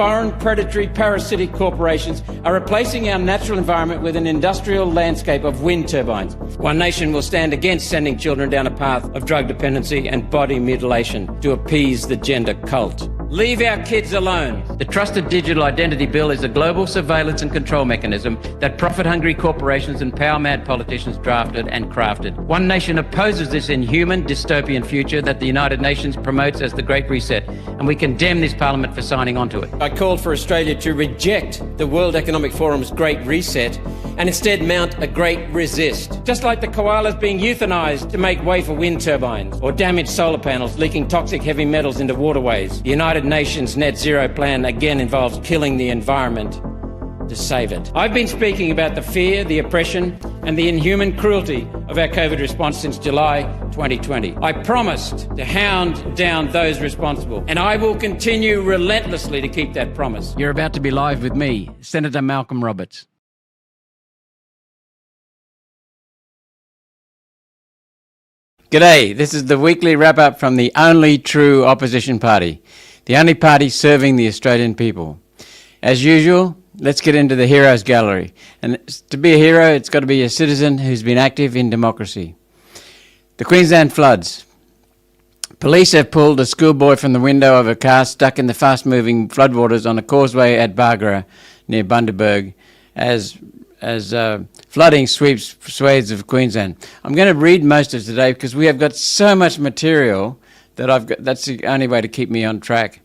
foreign predatory parasitic corporations are replacing our natural environment with an industrial landscape of wind turbines. One Nation will stand against sending children down a path of drug dependency and body mutilation to appease the gender cult. Leave our kids alone. The Trusted Digital Identity Bill is a global surveillance and control mechanism that profit-hungry corporations and power-mad politicians drafted and crafted. One Nation opposes this inhuman dystopian future that the United Nations promotes as the Great Reset, and we condemn this Parliament for signing on to it. I called for Australia to reject the World Economic Forum's Great Reset and instead mount a great resist. Just like the koalas being euthanised to make way for wind turbines, or damaged solar panels leaking toxic heavy metals into waterways, the United Nations net zero plan again involves killing the environment to save it. I've been speaking about the fear, the oppression and the inhuman cruelty of our COVID response since July 2020. I promised to hound down those responsible, and I will continue relentlessly to keep that promise. You're about to be live with me, Senator Malcolm Roberts. G'day, this is the weekly wrap-up from the only true opposition party, the only party serving the Australian people. As usual, let's get into the heroes gallery. And to be a hero, it's got to be a citizen who's been active in democracy. The Queensland floods. Police have pulled a schoolboy from the window of a car stuck in the fast-moving floodwaters on a causeway at Bargara near Bundaberg as flooding sweeps swathes of Queensland. I'm going to read most of today because we have got so much material that that's the only way to keep me on track.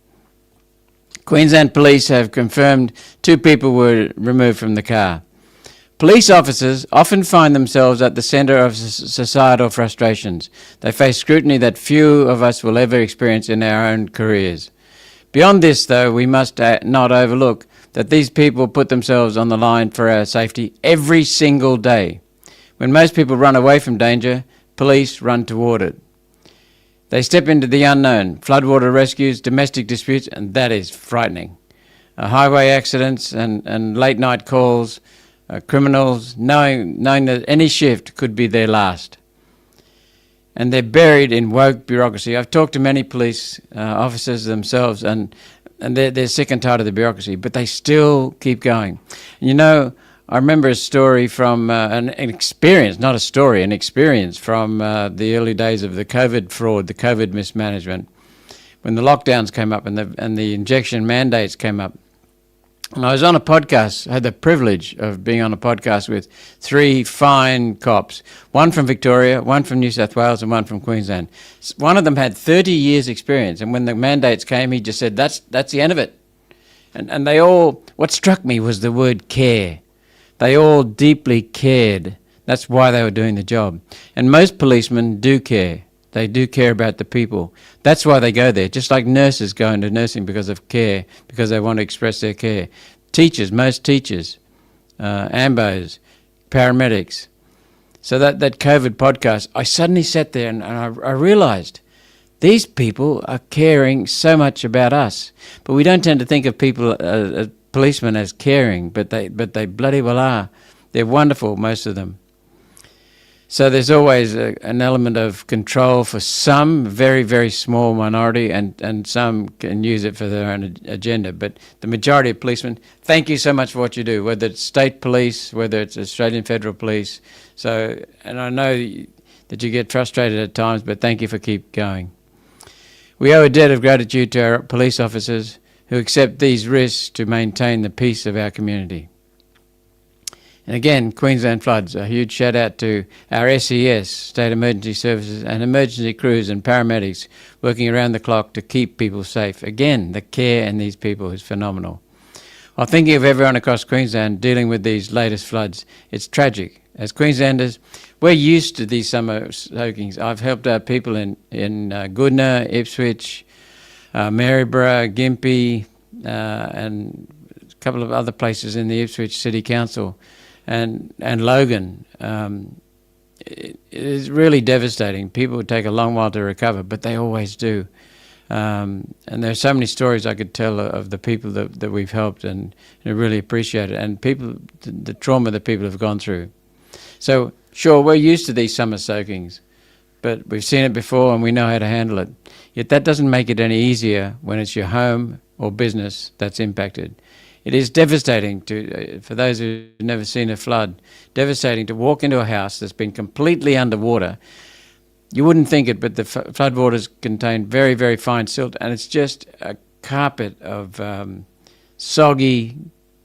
Queensland police have confirmed 2 people were removed from the car. Police officers often find themselves at the centre of societal frustrations. They face scrutiny that few of us will ever experience in our own careers. Beyond this, though, we must not overlook that these people put themselves on the line for our safety every single day. When most people run away from danger, police run toward it. They step into the unknown, floodwater rescues, domestic disputes, and that is frightening. Highway accidents and late night calls, criminals knowing that any shift could be their last. And they're buried in woke bureaucracy. I've talked to many police officers themselves, and they're sick and tired of the bureaucracy, but they still keep going. And you know, I remember a story from an experience, not a story, an experience from the early days of the COVID fraud, the COVID mismanagement, when the lockdowns came up and the injection mandates came up. And I was on a podcast, I had the privilege of being on a podcast with 3 fine cops, one from Victoria, one from New South Wales and one from Queensland. One of them had 30 years experience, and when the mandates came, he just said, that's the end of it. And they all, what struck me was the word care. They all deeply cared. That's why they were doing the job. And most policemen do care. They do care about the people. That's why they go there. Just like nurses go into nursing because of care, because they want to express their care. Teachers, most teachers, AMBOs, paramedics. So that COVID podcast, I suddenly sat there and I realised these people are caring so much about us. But we don't tend to think of people, policemen, as caring, but they bloody well are. They're wonderful, most of them. So there's always an element of control for some very, very small minority, and some can use it for their own agenda. But the majority of policemen, thank you so much for what you do, whether it's state police, whether it's Australian Federal Police. So, and I know that you get frustrated at times, but thank you for keep going. We owe a debt of gratitude to our police officers who accept these risks to maintain the peace of our community. And again, Queensland floods, a huge shout out to our SES, State Emergency Services, and emergency crews and paramedics working around the clock to keep people safe. Again, the care in these people is phenomenal. While thinking of everyone across Queensland dealing with these latest floods, it's tragic. As Queenslanders, we're used to these summer soakings. I've helped out people in Goodna, Ipswich, Maryborough, Gympie, and a couple of other places in the Ipswich City Council. And Logan. It is really devastating. People would take a long while to recover, but they always do. And there are so many stories I could tell of the people that we've helped, and I really appreciate it. And people, the trauma that people have gone through. So sure, we're used to these summer soakings, but we've seen it before and we know how to handle it. Yet that doesn't make it any easier when it's your home or business that's impacted. It is devastating for those who've never seen a flood, devastating to walk into a house that's been completely underwater. You wouldn't think it, but the floodwaters contain very, very fine silt, and it's just a carpet of soggy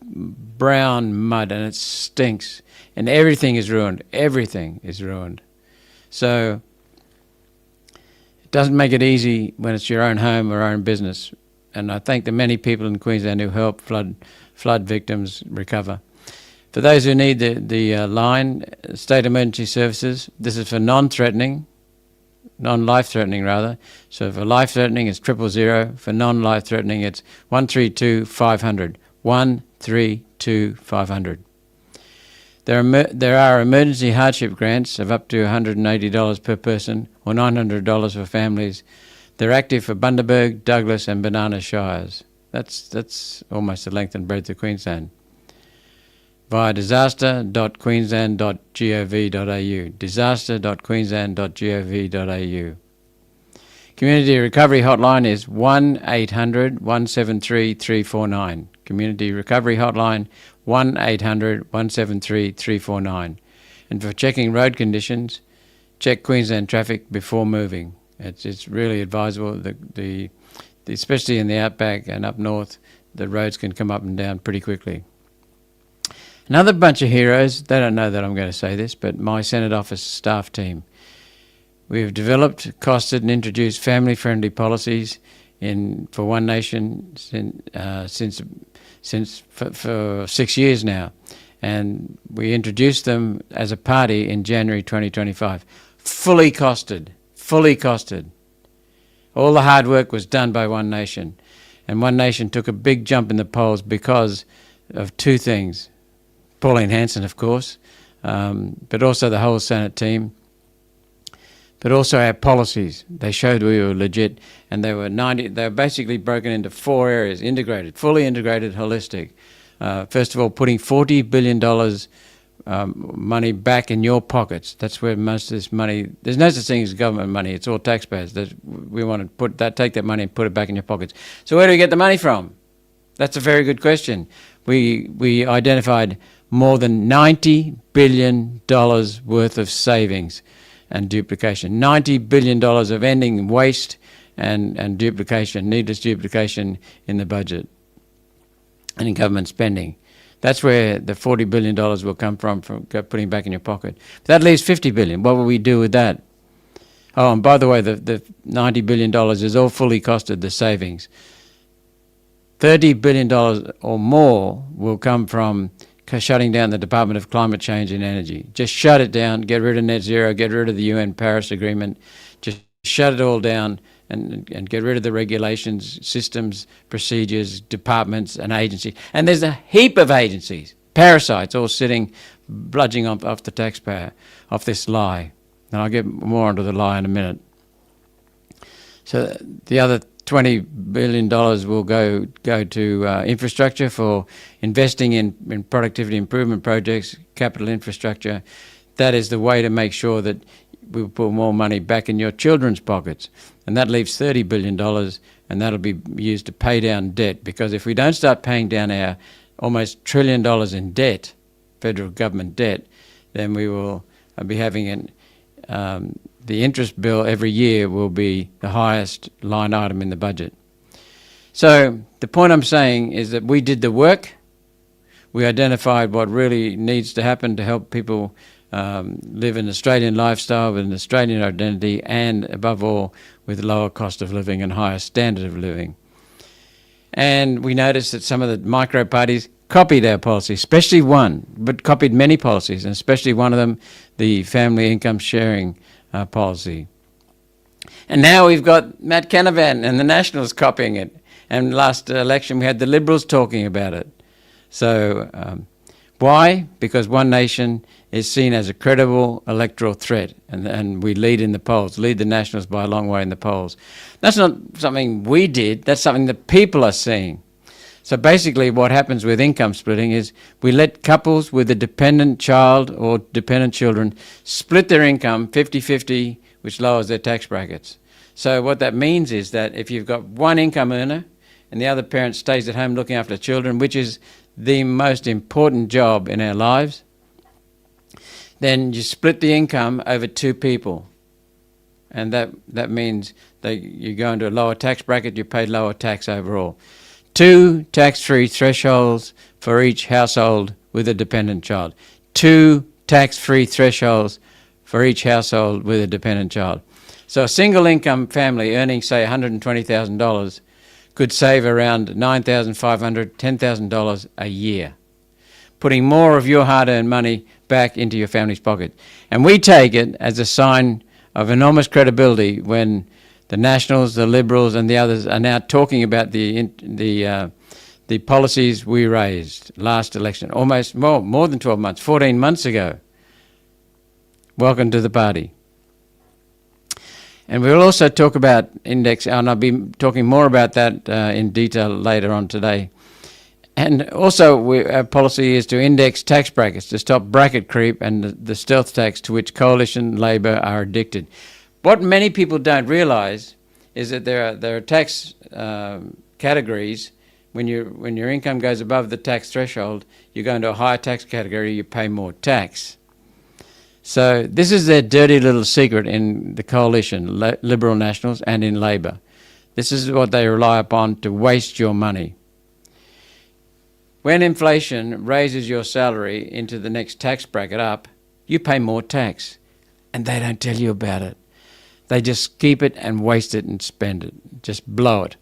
brown mud, and it stinks, and everything is ruined. Everything is ruined. So it doesn't make it easy when it's your own home or own business. And I thank the many people in Queensland who help flood victims recover. For those who need the line, State Emergency Services, this is for non-life-threatening rather. So for life-threatening, it's 000. For non-life-threatening, it's 132 500. 132 500. There are emergency hardship grants of up to $180 per person or $900 for families. They're active for Bundaberg, Douglas and Banana Shires. That's almost the length and breadth of Queensland. Via disaster.queensland.gov.au. disaster.queensland.gov.au. Community Recovery Hotline is 1-800-173-349. Community Recovery Hotline 1-800-173-349. And for checking road conditions, check Queensland traffic before moving. It's really advisable. Especially in the outback and up north, the roads can come up and down pretty quickly. Another bunch of heroes, they don't know that I'm going to say this, but my Senate office staff team. We have developed, costed and introduced family-friendly policies for One Nation for 6 years now. And we introduced them as a party in January 2025. Fully costed. All the hard work was done by One Nation. And One Nation took a big jump in the polls because of two things. Pauline Hanson, of course, but also the whole Senate team, but also our policies. They showed we were legit, and they were basically broken into 4 areas: integrated, fully integrated, holistic. First of all, putting $40 billion money back in your pockets. That's where most of this money, there's no such thing as government money, it's all taxpayers. We want to take that money and put it back in your pockets. So where do we get the money from? That's a very good question. We identified more than $90 billion worth of savings and duplication. $90 billion of ending waste and duplication, needless duplication in the budget and in government spending. That's where the $40 billion will come from putting back in your pocket. That leaves $50 billion. What will we do with that? Oh, and by the way, the $90 billion is all fully costed, the savings. $30 billion or more will come from shutting down the Department of Climate Change and Energy. Just shut it down, get rid of net zero, get rid of the UN Paris Agreement, just shut it all down and get rid of the regulations, systems, procedures, departments and agencies. And there's a heap of agencies, parasites, all sitting, bludging off the taxpayer, off this lie. And I'll get more onto the lie in a minute. So the other $20 billion will go to infrastructure for investing in productivity improvement projects, capital infrastructure. That is the way to make sure that we put more money back in your children's pockets. And that leaves $30 billion, and that'll be used to pay down debt. Because if we don't start paying down our almost $1 trillion in debt, federal government debt, then we will be having the interest bill every year will be the highest line item in the budget. So the point I'm saying is that we did the work. We identified what really needs to happen to help people live an Australian lifestyle with an Australian identity, and above all with lower cost of living and higher standard of living. And we noticed that some of the micro parties copied our policy, especially one, but copied many policies, and especially one of them, the family income sharing policy. And now we've got Matt Canavan and the Nationals copying it. And last election we had the Liberals talking about it. So why? Because One Nation is seen as a credible electoral threat, and we lead in the polls, lead the Nationals by a long way in the polls. That's not something we did, that's something that people are seeing. So basically what happens with income splitting is we let couples with a dependent child or dependent children split their income 50-50, which lowers their tax brackets. So what that means is that if you've got one income earner and the other parent stays at home looking after the children, which is the most important job in our lives, then you split the income over 2 people. And that means that you go into a lower tax bracket, you pay lower tax overall. 2 tax-free thresholds for each household with a dependent child. 2 tax-free thresholds for each household with a dependent child. So a single income family earning, say, $120,000 could save around $9,500, $10,000 a year, putting more of your hard-earned money back into your family's pocket. And we take it as a sign of enormous credibility when the Nationals, the Liberals and the others are now talking about the policies we raised last election, almost more than 12 months, 14 months ago. Welcome to the party. And we'll also talk about index, and I'll be talking more about that in detail later on today. And also, our policy is to index tax brackets to stop bracket creep and the stealth tax to which Coalition Labor are addicted. What many people don't realise is that there are tax categories. When your income goes above the tax threshold, you go into a higher tax category, you pay more tax. So this is their dirty little secret in the Coalition, Liberal Nationals, and in Labor. This is what they rely upon to waste your money. When inflation raises your salary into the next tax bracket up, you pay more tax, and they don't tell you about it. They just keep it and waste it and spend it, just blow it.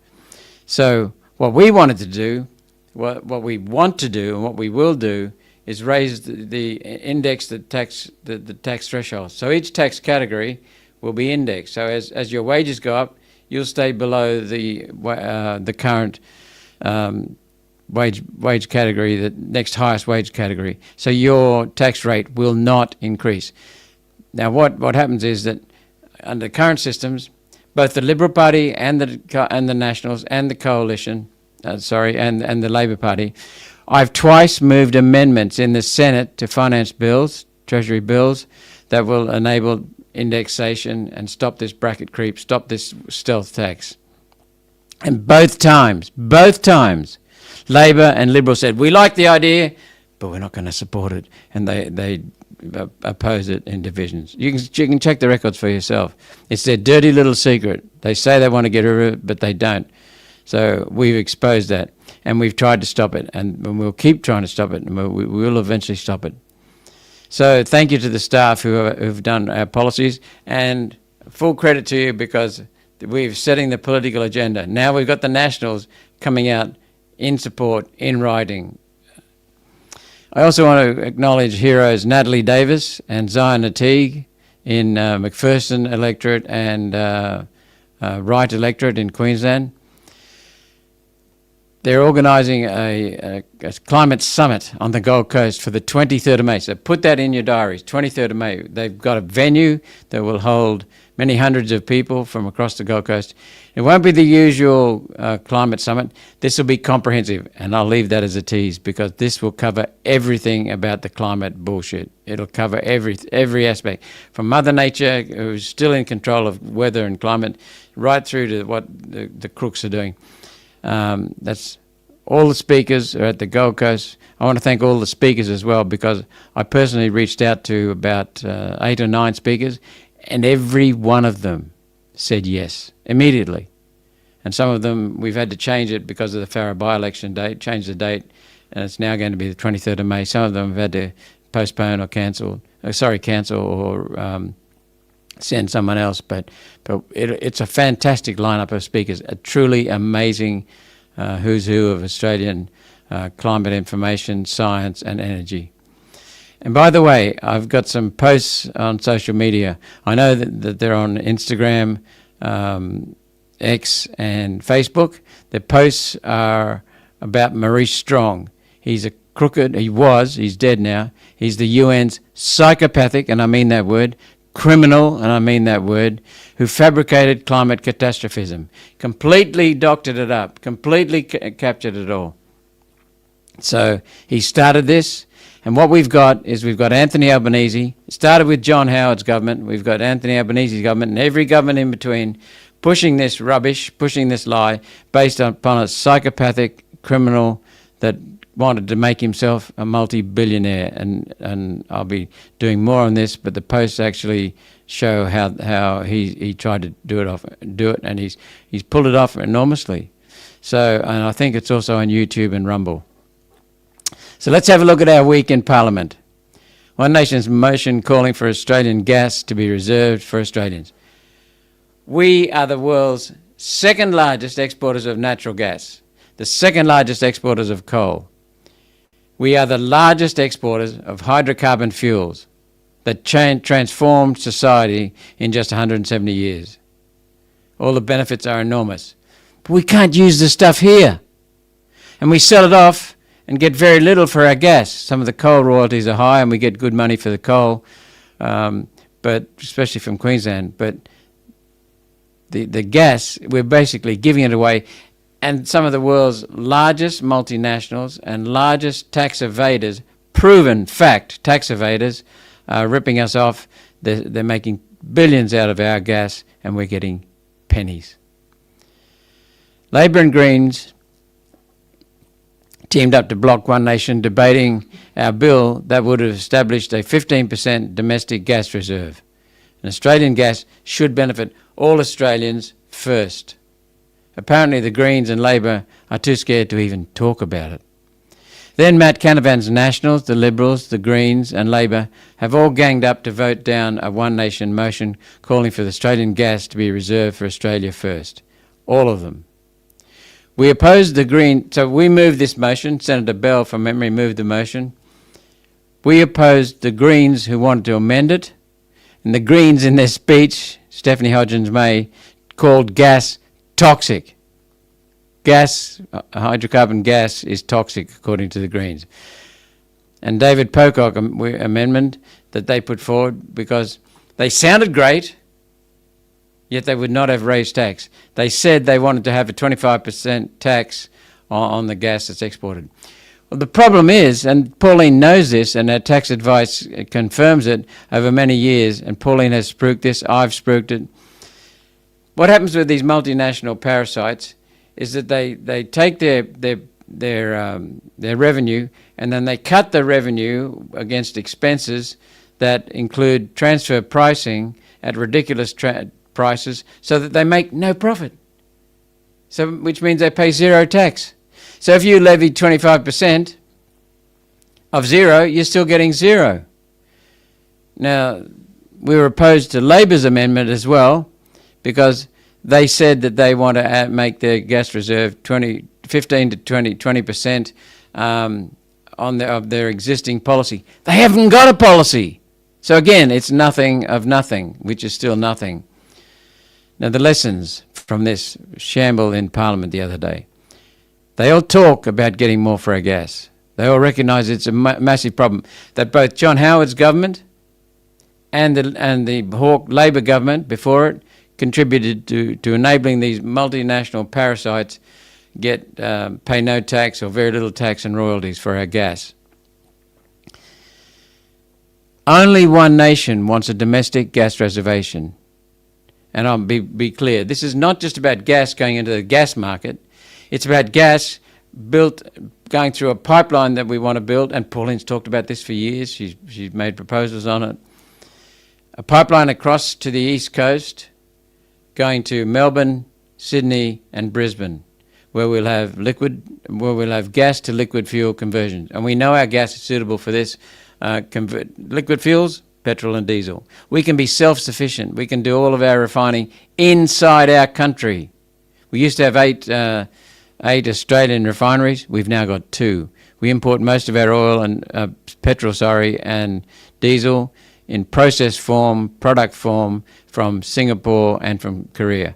So what we wanted to do, what we want to do and what we will do is raise the index the tax threshold. So each tax category will be indexed. So as your wages go up, you'll stay below the current wage category, the next highest wage category. So your tax rate will not increase. Now what happens is that under current systems, both the Liberal Party and the Nationals and the Coalition, and the Labor Party, I've twice moved amendments in the Senate to finance bills, Treasury bills, that will enable indexation and stop this bracket creep, stop this stealth tax. And both times, Labor and Liberal said, we like the idea, but we're not going to support it. And they oppose it in divisions. You can check the records for yourself. It's their dirty little secret. They say they want to get rid of it, but they don't. So we've exposed that, and we've tried to stop it, and we'll keep trying to stop it, and we will eventually stop it. So thank you to the staff who've done our policies, and full credit to you because we're setting the political agenda. Now we've got the Nationals coming out in support, in writing. I also want to acknowledge heroes Natalie Davis and Zion Nateague in McPherson electorate and Wright electorate in Queensland. They're organising a climate summit on the Gold Coast for the 23rd of May. So put that in your diaries, 23rd of May. They've got a venue that will hold many hundreds of people from across the Gold Coast. It won't be the usual climate summit. This will be comprehensive, and I'll leave that as a tease because this will cover everything about the climate bullshit. It'll cover every aspect, from Mother Nature, who's still in control of weather and climate, right through to what the crooks are doing. That's all the speakers are at the Gold Coast. I want to thank all the speakers as well because I personally reached out to about 8 or 9 speakers, and every one of them said yes immediately. And some of them we've had to change it because of the Farrer by-election date, change the date, and it's now going to be the 23rd of May. Some of them have had to postpone or cancel or send someone else, but it's a fantastic lineup of speakers, a truly amazing who's who of Australian climate information, science and energy. And by the way, I've got some posts on social media. I know that they're on Instagram, X and Facebook. The posts are about Maurice Strong. He's a crooked, he's dead now. He's the UN's psychopathic, and I mean that word, criminal, and I mean that word, who fabricated climate catastrophism, completely doctored it up, completely captured it all. So he started this, and what we've got is we've got Anthony Albanese. It started with John Howard's government. We've got Anthony Albanese's government, and every government in between pushing this rubbish, pushing this lie, based upon a psychopathic criminal that wanted to make himself a multi-billionaire. And I'll be doing more on this, but the posts actually show how he tried to do it, and he's pulled it off enormously. So, and I think it's also on YouTube and Rumble. So let's have a look at our week in Parliament. One Nation's motion calling for Australian gas to be reserved for Australians. We are the world's second largest exporters of natural gas, the second largest exporters of coal. We are the largest exporters of hydrocarbon fuels that transformed society in just 170 years. All the benefits are enormous. But we can't use the stuff here. And we sell it off and get very little for our gas. Some of the coal royalties are high and we get good money for the coal, but especially from Queensland. But the gas, we're basically giving it away. And some of the world's largest multinationals and largest tax evaders, proven fact tax evaders, are ripping us off. They're making billions out of our gas and we're getting pennies. Labor and Greens teamed up to block One Nation debating our bill that would have established a 15% domestic gas reserve. And Australian gas should benefit all Australians first. Apparently the Greens and Labor are too scared to even talk about it. Then Matt Canavan's Nationals, the Liberals, the Greens and Labor have all ganged up to vote down a One Nation motion calling for the Australian gas to be reserved for Australia first. All of them. We opposed the Green, so we moved this motion. Senator Bell, from memory, moved the motion. We opposed the Greens who wanted to amend it, and the Greens in their speech, Stephanie Hodgins-May, called gas toxic. Gas, hydrocarbon gas, is toxic according to the Greens. And David Pocock amendment that they put forward, because they sounded great, yet they would not have raised tax. They said they wanted to have a 25% tax on the gas that's exported. Well, the problem is, and Pauline knows this, and our tax advice confirms it over many years, and Pauline has spruiked this, I've spruiked it. What happens with these multinational parasites is that they take their revenue, and then they cut the revenue against expenses that include transfer pricing at ridiculous prices, so that they make no profit. So, which means they pay zero tax. So if you levy 25% of zero, you're still getting zero. Now, we were opposed to Labor's amendment as well, because they said that they want to make their gas reserve 15 to 20% of their existing policy. They haven't got a policy. So again, it's nothing of nothing, which is still nothing. Now, the lessons from this shamble in Parliament the other day. They all talk about getting more for our gas. They all recognise it's a massive problem, that both John Howard's government and the Hawke Labor government before it contributed to enabling these multinational parasites pay no tax or very little tax and royalties for our gas. Only One Nation wants a domestic gas reservation. And I'll be clear, this is not just about gas going into the gas market. It's about gas going through a pipeline that we want to build, and Pauline's talked about this for years. She's made proposals on it. A pipeline across to the east coast, going to Melbourne, Sydney and Brisbane, where we'll have gas to liquid fuel conversion. And we know our gas is suitable for this. Liquid fuels, petrol and diesel. We can be self-sufficient. We can do all of our refining inside our country. We used to have eight Australian refineries. We've now got 2. We import most of our oil and petrol, and diesel in process form, product form from Singapore and from Korea.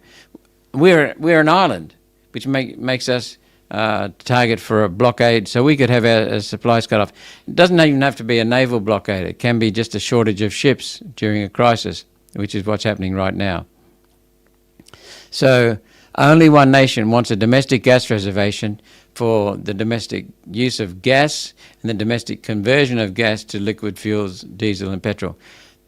We're an island, which makes us target for a blockade, so we could have our supplies cut off. It doesn't even have to be a naval blockade. It can be just a shortage of ships during a crisis, which is what's happening right now. So only One Nation wants a domestic gas reservation for the domestic use of gas and the domestic conversion of gas to liquid fuels, diesel and petrol.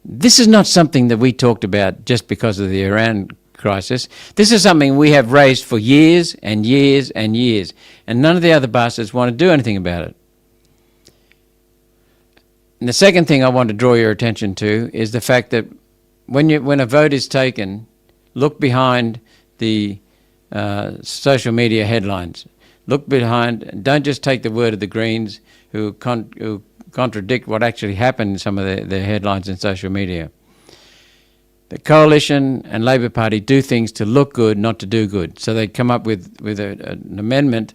This is not something that we talked about just because of the Iran crisis. This is something we have raised for years and years and years, and none of the other bastards want to do anything about it. And the second thing I want to draw your attention to is the fact that when a vote is taken, look behind the social media headlines. Look behind, don't just take the word of the Greens who contradict what actually happened in some of their headlines in social media. The Coalition and Labor Party do things to look good, not to do good. So they come up with an amendment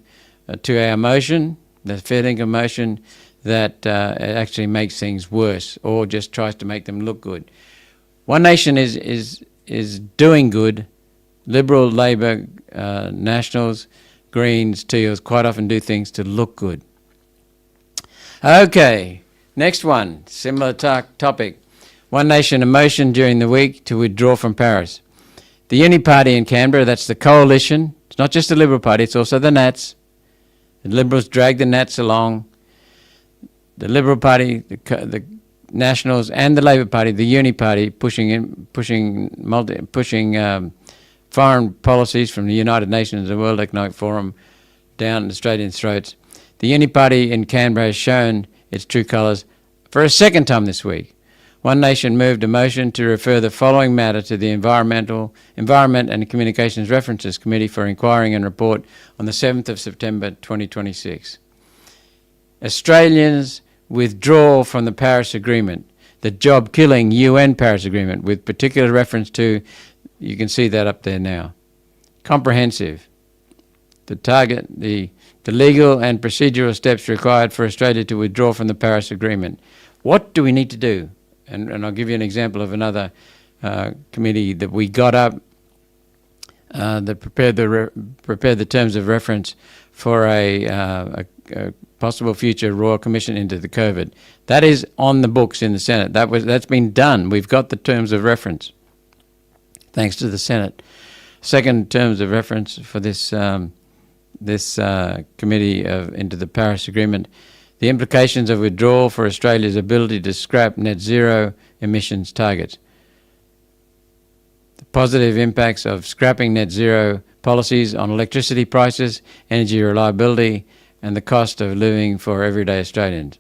to our motion, the fair income motion, that actually makes things worse or just tries to make them look good. One Nation is doing good. Liberal, Labor, Nationals, Greens, Teals quite often do things to look good. Okay, next one, similar topic. One Nation, a motion during the week to withdraw from Paris. The Uni Party in Canberra, that's the Coalition. It's not just the Liberal Party, it's also the Nats. The Liberals drag the Nats along. The Liberal Party, the Nationals, and the Labor Party, the Uni Party, pushing foreign policies from the United Nations and the World Economic Forum down Australian throats. The Uni Party in Canberra has shown its true colours for a second time this week. One Nation moved a motion to refer the following matter to the Environment and Communications References Committee for inquiry and report on the 7th of September 2026. Australians withdraw from the Paris Agreement, the job-killing UN Paris Agreement, with particular reference to, you can see that up there now, comprehensive. The target, the legal and procedural steps required for Australia to withdraw from the Paris Agreement. What do we need to do? And I'll give you an example of another committee that we got up that prepared the terms of reference for a possible future Royal Commission into the COVID. That is on the books in the Senate. That's been done. We've got the terms of reference, thanks to the Senate. Second terms of reference for this committee into the Paris Agreement. The implications of withdrawal for Australia's ability to scrap net zero emissions targets. The positive impacts of scrapping net zero policies on electricity prices, energy reliability, and the cost of living for everyday Australians.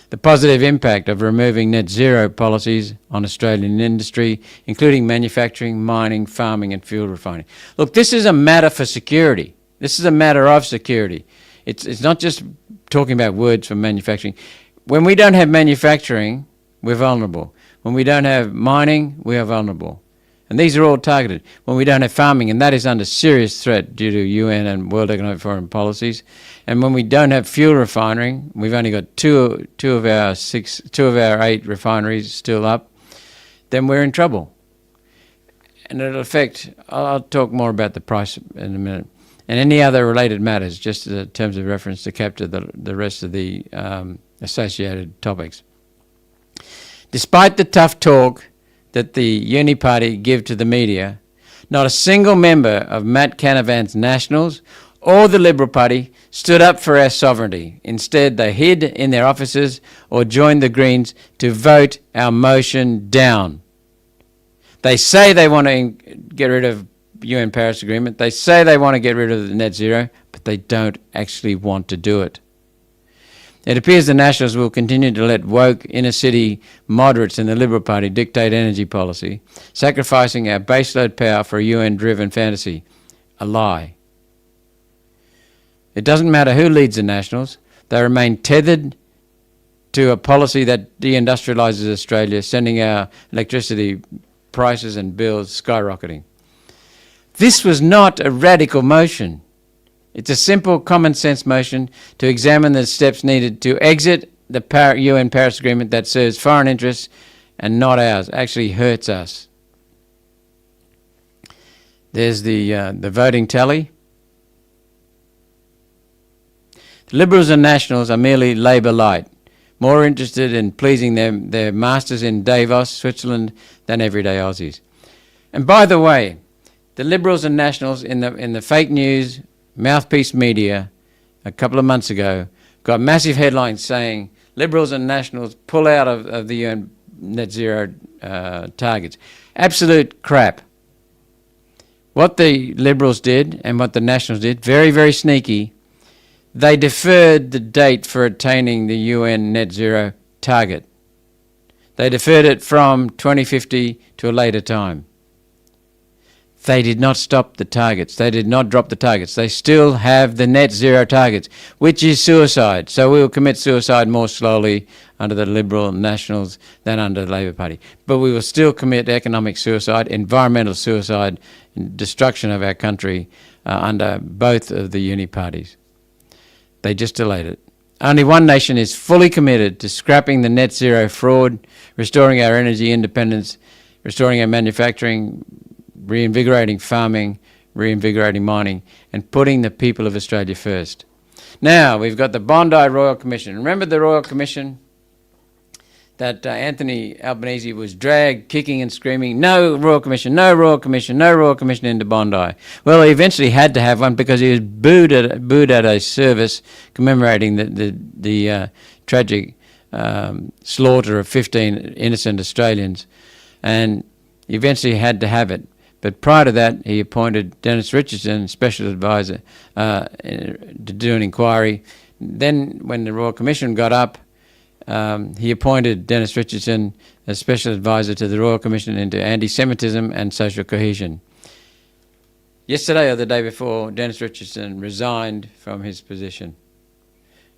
The positive impact of removing net zero policies on Australian industry, including manufacturing, mining, farming, and fuel refining. Look, this is a matter for security. This is a matter of security. It's not just talking about words for manufacturing. When we don't have manufacturing, we're vulnerable. When we don't have mining, we are vulnerable. And these are all targeted. When we don't have farming, and that is under serious threat due to UN and World Economic Forum policies. And when we don't have fuel refining, we've only got two of our 8 refineries still up, then we're in trouble. And it'll affect, I'll talk more about the price in a minute, and any other related matters, just in terms of reference to capture the rest of the associated topics. Despite the tough talk that the Uni Party give to the media, not a single member of Matt Canavan's Nationals or the Liberal Party stood up for our sovereignty. Instead, they hid in their offices or joined the Greens to vote our motion down. They say they want to get rid of UN Paris Agreement. They say they want to get rid of the net zero, but they don't actually want to do it. It appears the Nationals will continue to let woke inner-city moderates in the Liberal Party dictate energy policy, sacrificing our baseload power for a UN-driven fantasy. A lie. It doesn't matter who leads the Nationals. They remain tethered to a policy that deindustrialises Australia, sending our electricity prices and bills skyrocketing. This was not a radical motion. It's a simple common sense motion to examine the steps needed to exit the UN Paris Agreement that serves foreign interests and not ours, actually hurts us. There's the voting tally. The Liberals and Nationals are merely Labour light, more interested in pleasing their masters in Davos, Switzerland, than everyday Aussies. And by the way, the Liberals and Nationals in the fake news mouthpiece media a couple of months ago got massive headlines saying Liberals and Nationals pull out of the UN net zero targets. Absolute crap. What the Liberals did and what the Nationals did, very, very sneaky, they deferred the date for attaining the UN net zero target. They deferred it from 2050 to a later time. They did not stop the targets. They did not drop the targets. They still have the net zero targets, which is suicide. So we will commit suicide more slowly under the Liberal Nationals than under the Labor Party. But we will still commit economic suicide, environmental suicide, destruction of our country under both of the uni parties. They just delayed it. Only one nation is fully committed to scrapping the net zero fraud, restoring our energy independence, restoring our manufacturing, reinvigorating farming, reinvigorating mining, and putting the people of Australia first. Now, we've got the Bondi Royal Commission. Remember the Royal Commission that Anthony Albanese was dragged kicking and screaming, no Royal Commission, no Royal Commission, no Royal Commission into Bondi. Well, he eventually had to have one because he was booed at a service commemorating the tragic slaughter of 15 innocent Australians, and he eventually had to have it. But prior to that, he appointed Dennis Richardson, special advisor, to do an inquiry. Then when the Royal Commission got up, he appointed Dennis Richardson as special advisor to the Royal Commission into anti-Semitism and social cohesion. Yesterday or the day before, Dennis Richardson resigned from his position.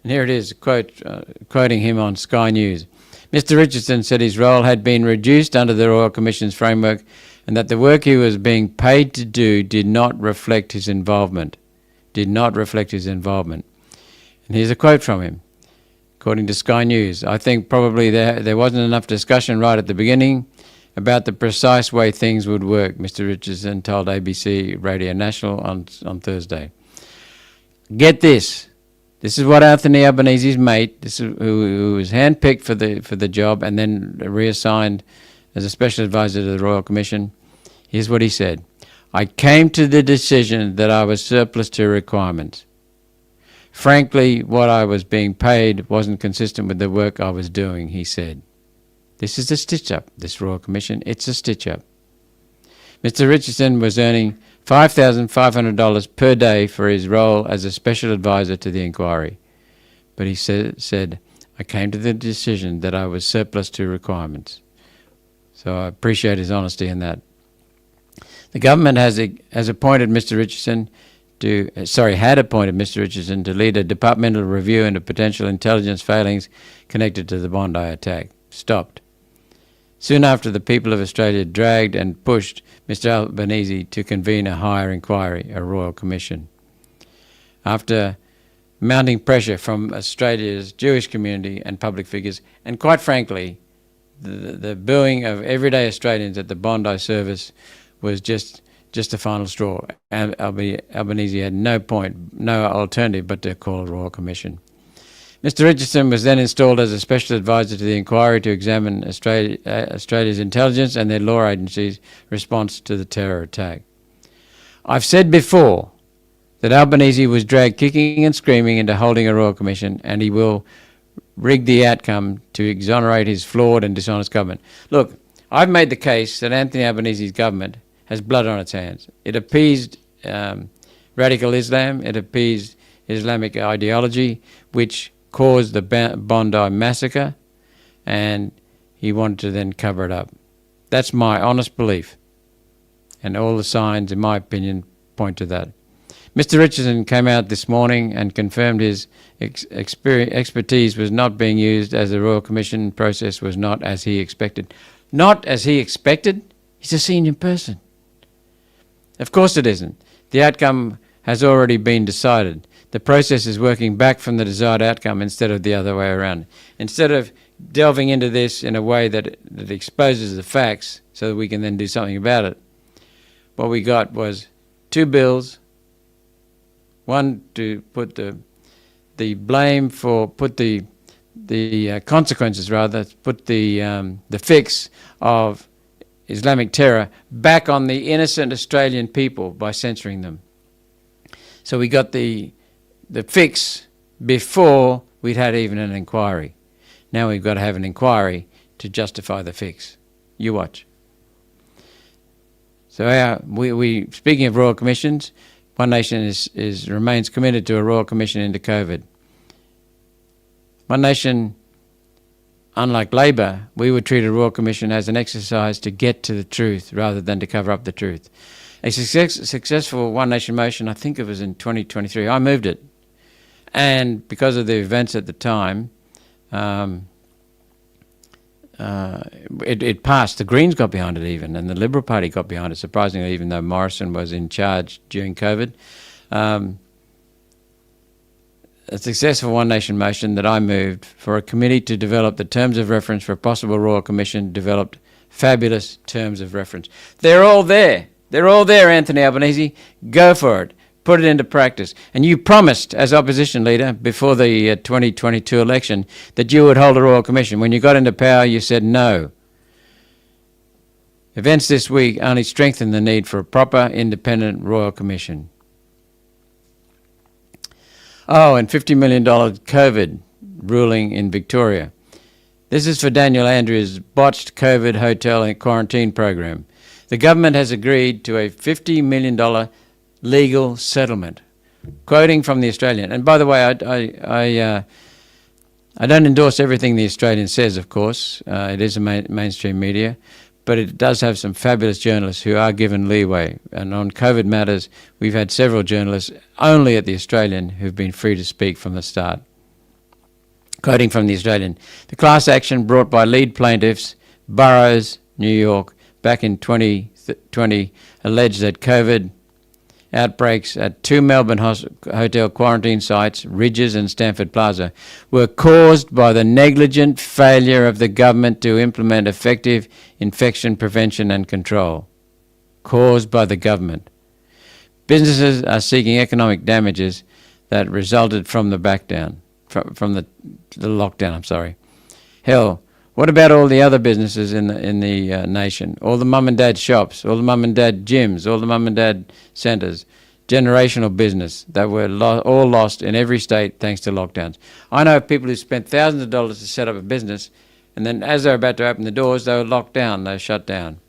And here it is, quoting him on Sky News. Mr. Richardson said his role had been reduced under the Royal Commission's framework and that the work he was being paid to do did not reflect his involvement. And here's a quote from him, according to Sky News. I think probably there wasn't enough discussion right at the beginning about the precise way things would work, Mr. Richardson told ABC Radio National on Thursday. Get this. This is what Anthony Albanese's mate, who was handpicked for the job and then reassigned as a special advisor to the Royal Commission. Here's what he said. I came to the decision that I was surplus to requirements. Frankly, what I was being paid wasn't consistent with the work I was doing, he said. This is a stitch-up, this Royal Commission. It's a stitch-up. Mr. Richardson was earning $5,500 per day for his role as a special advisor to the inquiry. But he said, I came to the decision that I was surplus to requirements. So I appreciate his honesty in that. The government has appointed Mr. Richardson had appointed Mr. Richardson to lead a departmental review into potential intelligence failings connected to the Bondi attack. Stopped. Soon after, the people of Australia dragged and pushed Mr. Albanese to convene a higher inquiry, a Royal Commission. After mounting pressure from Australia's Jewish community and public figures, and quite frankly, the booing of everyday Australians at the Bondi service was just a final straw. Albanese had no alternative but to call a Royal Commission. Mr. Richardson was then installed as a special advisor to the inquiry to examine Australia's intelligence and their law agencies' response to the terror attack. I've said before that Albanese was dragged kicking and screaming into holding a Royal Commission, and he will rig the outcome to exonerate his flawed and dishonest government. Look, I've made the case that Anthony Albanese's government has blood on its hands. It appeased radical Islam, it appeased Islamic ideology, which caused the Bondi massacre, and he wanted to then cover it up. That's my honest belief, and all the signs, in my opinion, point to that. Mr. Richardson came out this morning and confirmed his expertise was not being used as the Royal Commission process was not as he expected. Not as he expected? He's a senior person. Of course it isn't. The outcome has already been decided. The process is working back from the desired outcome instead of the other way around. Instead of delving into this in a way that exposes the facts so that we can then do something about it, what we got was two bills, one to put the blame for, put the consequences rather, put the fix of Islamic terror back on the innocent Australian people by censoring them. So we got the fix before we'd had even an inquiry. Now we've got to have an inquiry to justify the fix. You watch. So we speaking of Royal Commissions, One Nation remains committed to a Royal Commission into COVID. One Nation, unlike Labor, we would treat a Royal Commission as an exercise to get to the truth rather than to cover up the truth. A successful One Nation motion, I think it was in 2023, I moved it. And because of the events at the time, it passed. The Greens got behind it even, and the Liberal Party got behind it, surprisingly, even though Morrison was in charge during COVID. A successful One Nation motion that I moved for a committee to develop the terms of reference for a possible Royal Commission developed fabulous terms of reference. They're all there. They're all there, Anthony Albanese. Go for it. Put it into practice. And you promised, as opposition leader, before the 2022 election, that you would hold a Royal Commission. When you got into power, you said no. Events this week only strengthen the need for a proper, independent Royal Commission. Oh, and $50 million COVID ruling in Victoria. This is for Daniel Andrews' botched COVID hotel and quarantine program. The government has agreed to a $50 million legal settlement, quoting from the Australian. And by the way, I don't endorse everything the Australian says, of course. It is a mainstream media, but it does have some fabulous journalists who are given leeway. And on COVID matters, we've had several journalists only at the Australian who've been free to speak from the start. Quoting from the Australian, the class action brought by lead plaintiffs, Burroughs, New York, back in 2020, alleged that COVID outbreaks at two Melbourne hotel quarantine sites, Ridges and Stanford Plaza, were caused by the negligent failure of the government to implement effective infection prevention and control. Caused by the government. Businesses are seeking economic damages that resulted from the from the lockdown. Hell, what about all the other businesses in the nation? All the mum and dad shops, all the mum and dad gyms, all the mum and dad centres, generational business that were all lost in every state thanks to lockdowns. I know people who spent thousands of dollars to set up a business, and then as they're about to open the doors, they were locked down, they were shut down.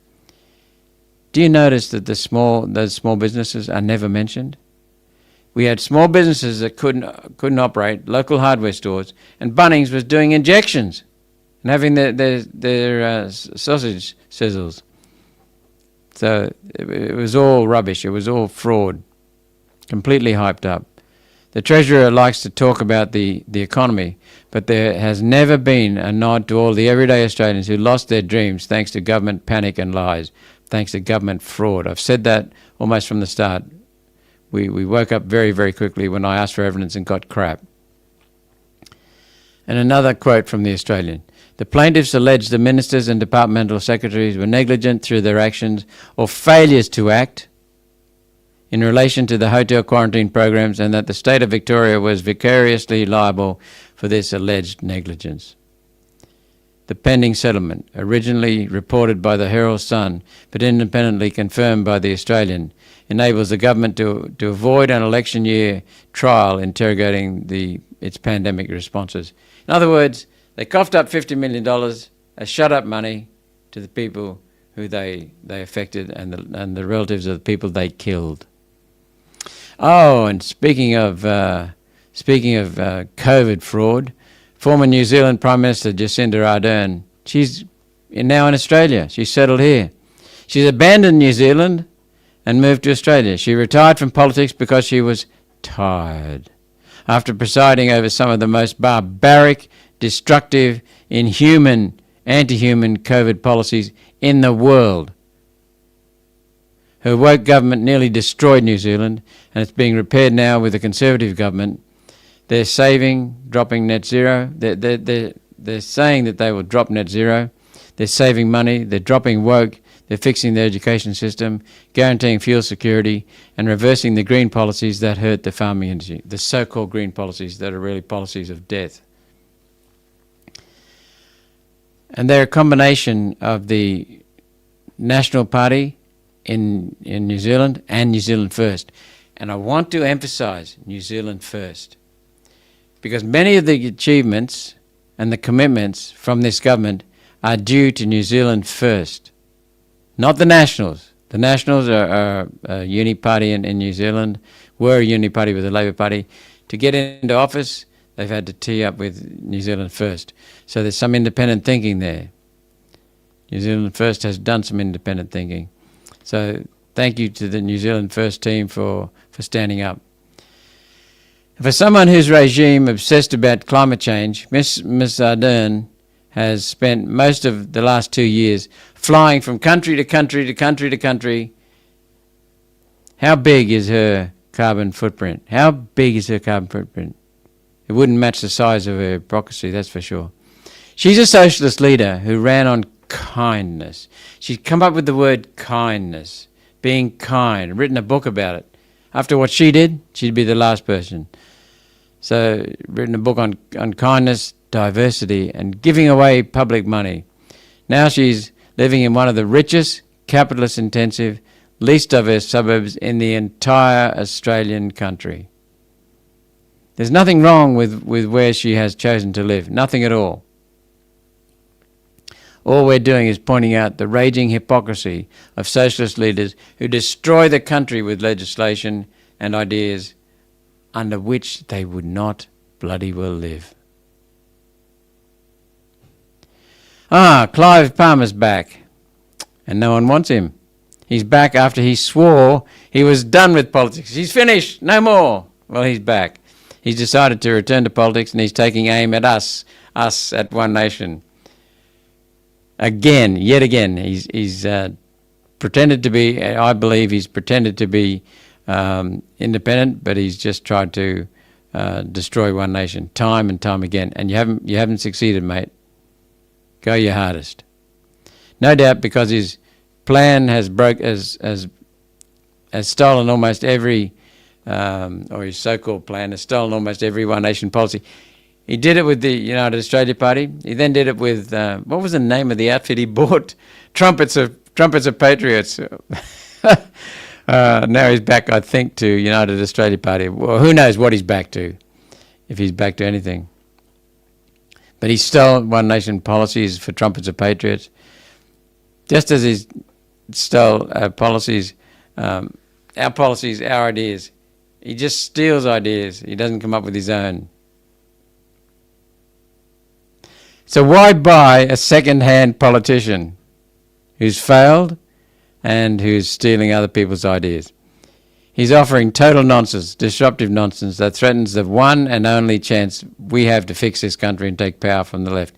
Do you notice that those small businesses are never mentioned? We had small businesses that couldn't operate, local hardware stores, and Bunnings was doing injections and having their sausage sizzles. So it was all rubbish. It was all fraud, completely hyped up. The Treasurer likes to talk about the economy, but there has never been a nod to all the everyday Australians who lost their dreams thanks to government panic and lies, thanks to government fraud. I've said that almost from the start. We woke up very, very quickly when I asked for evidence and got crap. And another quote from the Australian. The plaintiffs allege the ministers and departmental secretaries were negligent through their actions or failures to act in relation to the hotel quarantine programs, and that the state of Victoria was vicariously liable for this alleged negligence. The pending settlement, originally reported by the Herald Sun but independently confirmed by the Australian, enables the government to avoid an election year trial interrogating its pandemic responses. In other words, they coughed up $50 million as shut-up money to the people who they affected and the relatives of the people they killed. Oh, and speaking of COVID fraud, former New Zealand Prime Minister Jacinda Ardern, she's now in Australia. She's settled here. She's abandoned New Zealand and moved to Australia. She retired from politics because she was tired after presiding over some of the most barbaric, destructive, inhuman, anti-human COVID policies in the world. Her woke government nearly destroyed New Zealand, and it's being repaired now with a Conservative government. They're dropping net zero. They're saying that they will drop net zero. They're saving money. They're dropping woke. They're fixing the education system, guaranteeing fuel security, and reversing the green policies that hurt the farming industry, the so-called green policies that are really policies of death. And they're a combination of the National Party in New Zealand and New Zealand First. And I want to emphasise New Zealand First, because many of the achievements and the commitments from this government are due to New Zealand First. Not the Nationals, The Nationals are a uni party in New Zealand, were a uni party with the Labor Party. To get into office, they've had to tee up with New Zealand First. So there's some independent thinking there. New Zealand First has done some independent thinking. So thank you to the New Zealand First team for standing up. For someone whose regime obsessed about climate change, Miss Ardern has spent most of the last 2 years flying from country to country to country to country. How big is her carbon footprint? How big is her carbon footprint? It wouldn't match the size of her hypocrisy, that's for sure. She's a socialist leader who ran on kindness. She's come up with the word kindness, being kind, written a book about it. After what she did, she'd be the last person. So, written a book on kindness, diversity, and giving away public money. Now she's living in one of the richest, capitalist-intensive, least diverse suburbs in the entire Australian country. There's nothing wrong with where she has chosen to live, nothing at all. All we're doing is pointing out the raging hypocrisy of socialist leaders who destroy the country with legislation and ideas under which they would not bloody well live. Clive Palmer's back, and no one wants him. He's back after he swore he was done with politics. He's finished, no more. Well, he's back. He's decided to return to politics, and he's taking aim at us at One Nation. Yet again, he's pretended to be, I believe he's pretended to be independent, but he's just tried to destroy One Nation time and time again. And you haven't succeeded, mate. Go your hardest. No doubt because his plan has stolen almost every, or his so-called plan has stolen almost every One Nation policy. He did it with the United Australia Party. He then did it with, what was the name of the outfit he bought? Trumpets of Patriots. Now he's back, I think, to United Australia Party. Well, who knows what he's back to, if he's back to anything. But he stole One Nation policies for Trumpets of Patriots, just as he stole policies, our policies, our ideas. He just steals ideas. He doesn't come up with his own. So why buy a second-hand politician who's failed and who's stealing other people's ideas? He's offering total nonsense, disruptive nonsense that threatens the one and only chance we have to fix this country and take power from the left.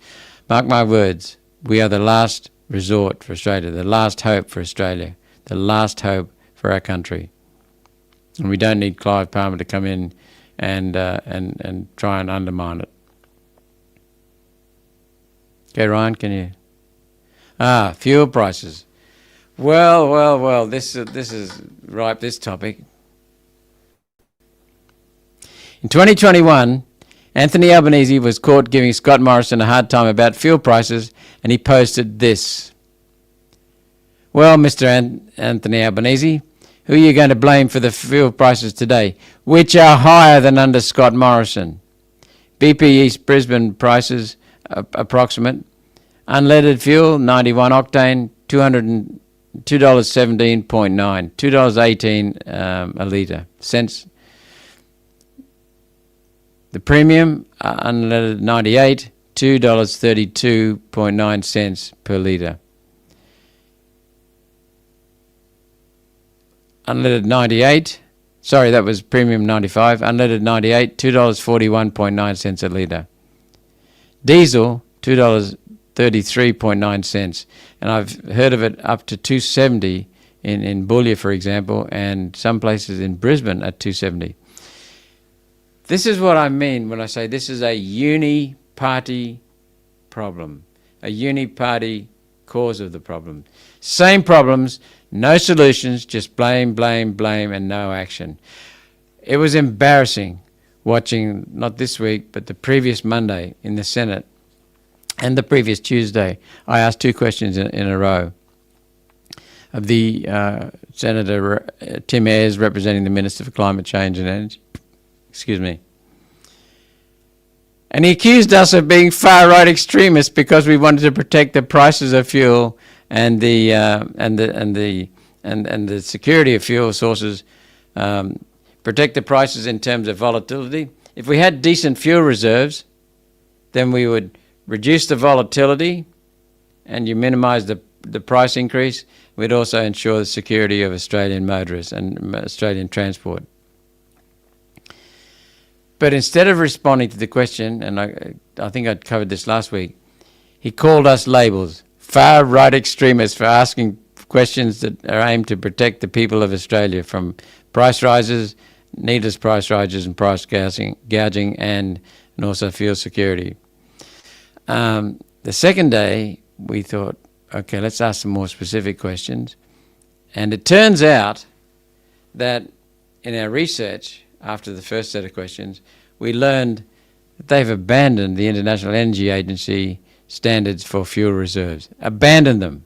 Mark my words, we are the last resort for Australia, the last hope for Australia, the last hope for our country. And we don't need Clive Palmer to come in and try and undermine it. Okay, Ryan, can you? Fuel prices. Well, this is ripe, this topic. In 2021, Anthony Albanese was caught giving Scott Morrison a hard time about fuel prices, and he posted this. Well, Mr. Anthony Albanese, who are you going to blame for the fuel prices today, which are higher than under Scott Morrison? BP East Brisbane prices approximate. Unleaded fuel, 91 octane, $2.17.9, $2.18 a litre, cents. The premium, unleaded 98, $2.32.9 cents per litre. Unleaded 98, sorry, that was premium 95. Unleaded 98, $2.41.9 cents a litre. Diesel, $2.33.9 cents. And I've heard of it up to $2.70 in Boulia, for example, and some places in Brisbane at $2.70. This is what I mean when I say this is a uni-party problem, a uni-party cause of the problem. Same problems, no solutions, just blame, blame, blame, and no action. It was embarrassing watching, not this week, but the previous Monday in the Senate and the previous Tuesday. I asked two questions in a row of the Senator Tim Ayres, representing the Minister for Climate Change and Energy. Excuse me. And he accused us of being far-right extremists because we wanted to protect the prices of fuel and the and the security of fuel sources, protect the prices in terms of volatility. If we had decent fuel reserves, then we would reduce the volatility and you minimise the price increase. We'd also ensure the security of Australian motorists and Australian transport. But instead of responding to the question, and I think I covered this last week, he called us labels, far-right extremists, for asking questions that are aimed to protect the people of Australia from price rises, needless price rises and price gouging and also fuel security. The second day, we thought, okay, let's ask some more specific questions. And it turns out that in our research, after the first set of questions, we learned that they've abandoned the International Energy Agency standards for fuel reserves. Abandoned them.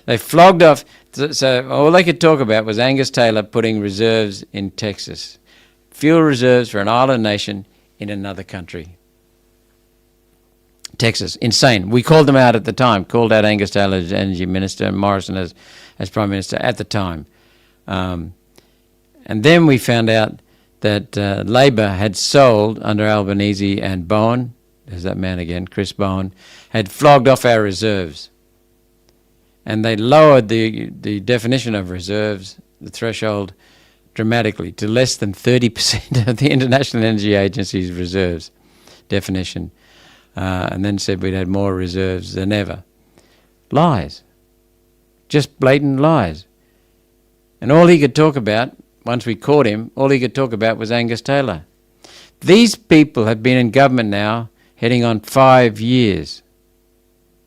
They flogged off. So all they could talk about was Angus Taylor putting reserves in Texas. Fuel reserves for an island nation in another country. Texas. Insane. We called them out at the time. Called out Angus Taylor as Energy Minister and Morrison as Prime Minister at the time. And then we found out that Labor had sold under Albanese and Bowen, there's that man again, Chris Bowen, had flogged off our reserves. And they lowered the definition of reserves, the threshold, dramatically to less than 30% of the International Energy Agency's reserves definition. And then said we'd had more reserves than ever. Lies. Just blatant lies. And all he could talk about, once we caught him, all he could talk about was Angus Taylor. These people have been in government now, heading on 5 years,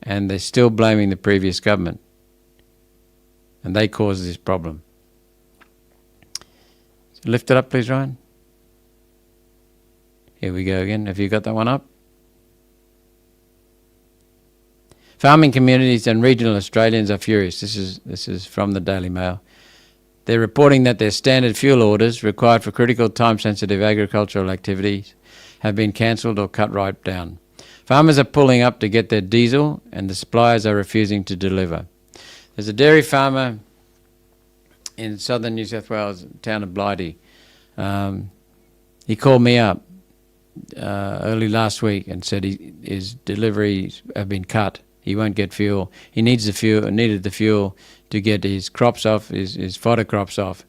and they're still blaming the previous government. And they caused this problem. So lift it up, please, Ryan. Here we go again. Have you got that one up? Farming communities and regional Australians are furious. This is from the Daily Mail. They're reporting that their standard fuel orders required for critical time-sensitive agricultural activities have been cancelled or cut right down. Farmers are pulling up to get their diesel and the suppliers are refusing to deliver. There's a dairy farmer in southern New South Wales, town of Blighty. He called me up early last week and said his deliveries have been cut. He won't get fuel. He needed the fuel to get his crops off, his fodder crops off.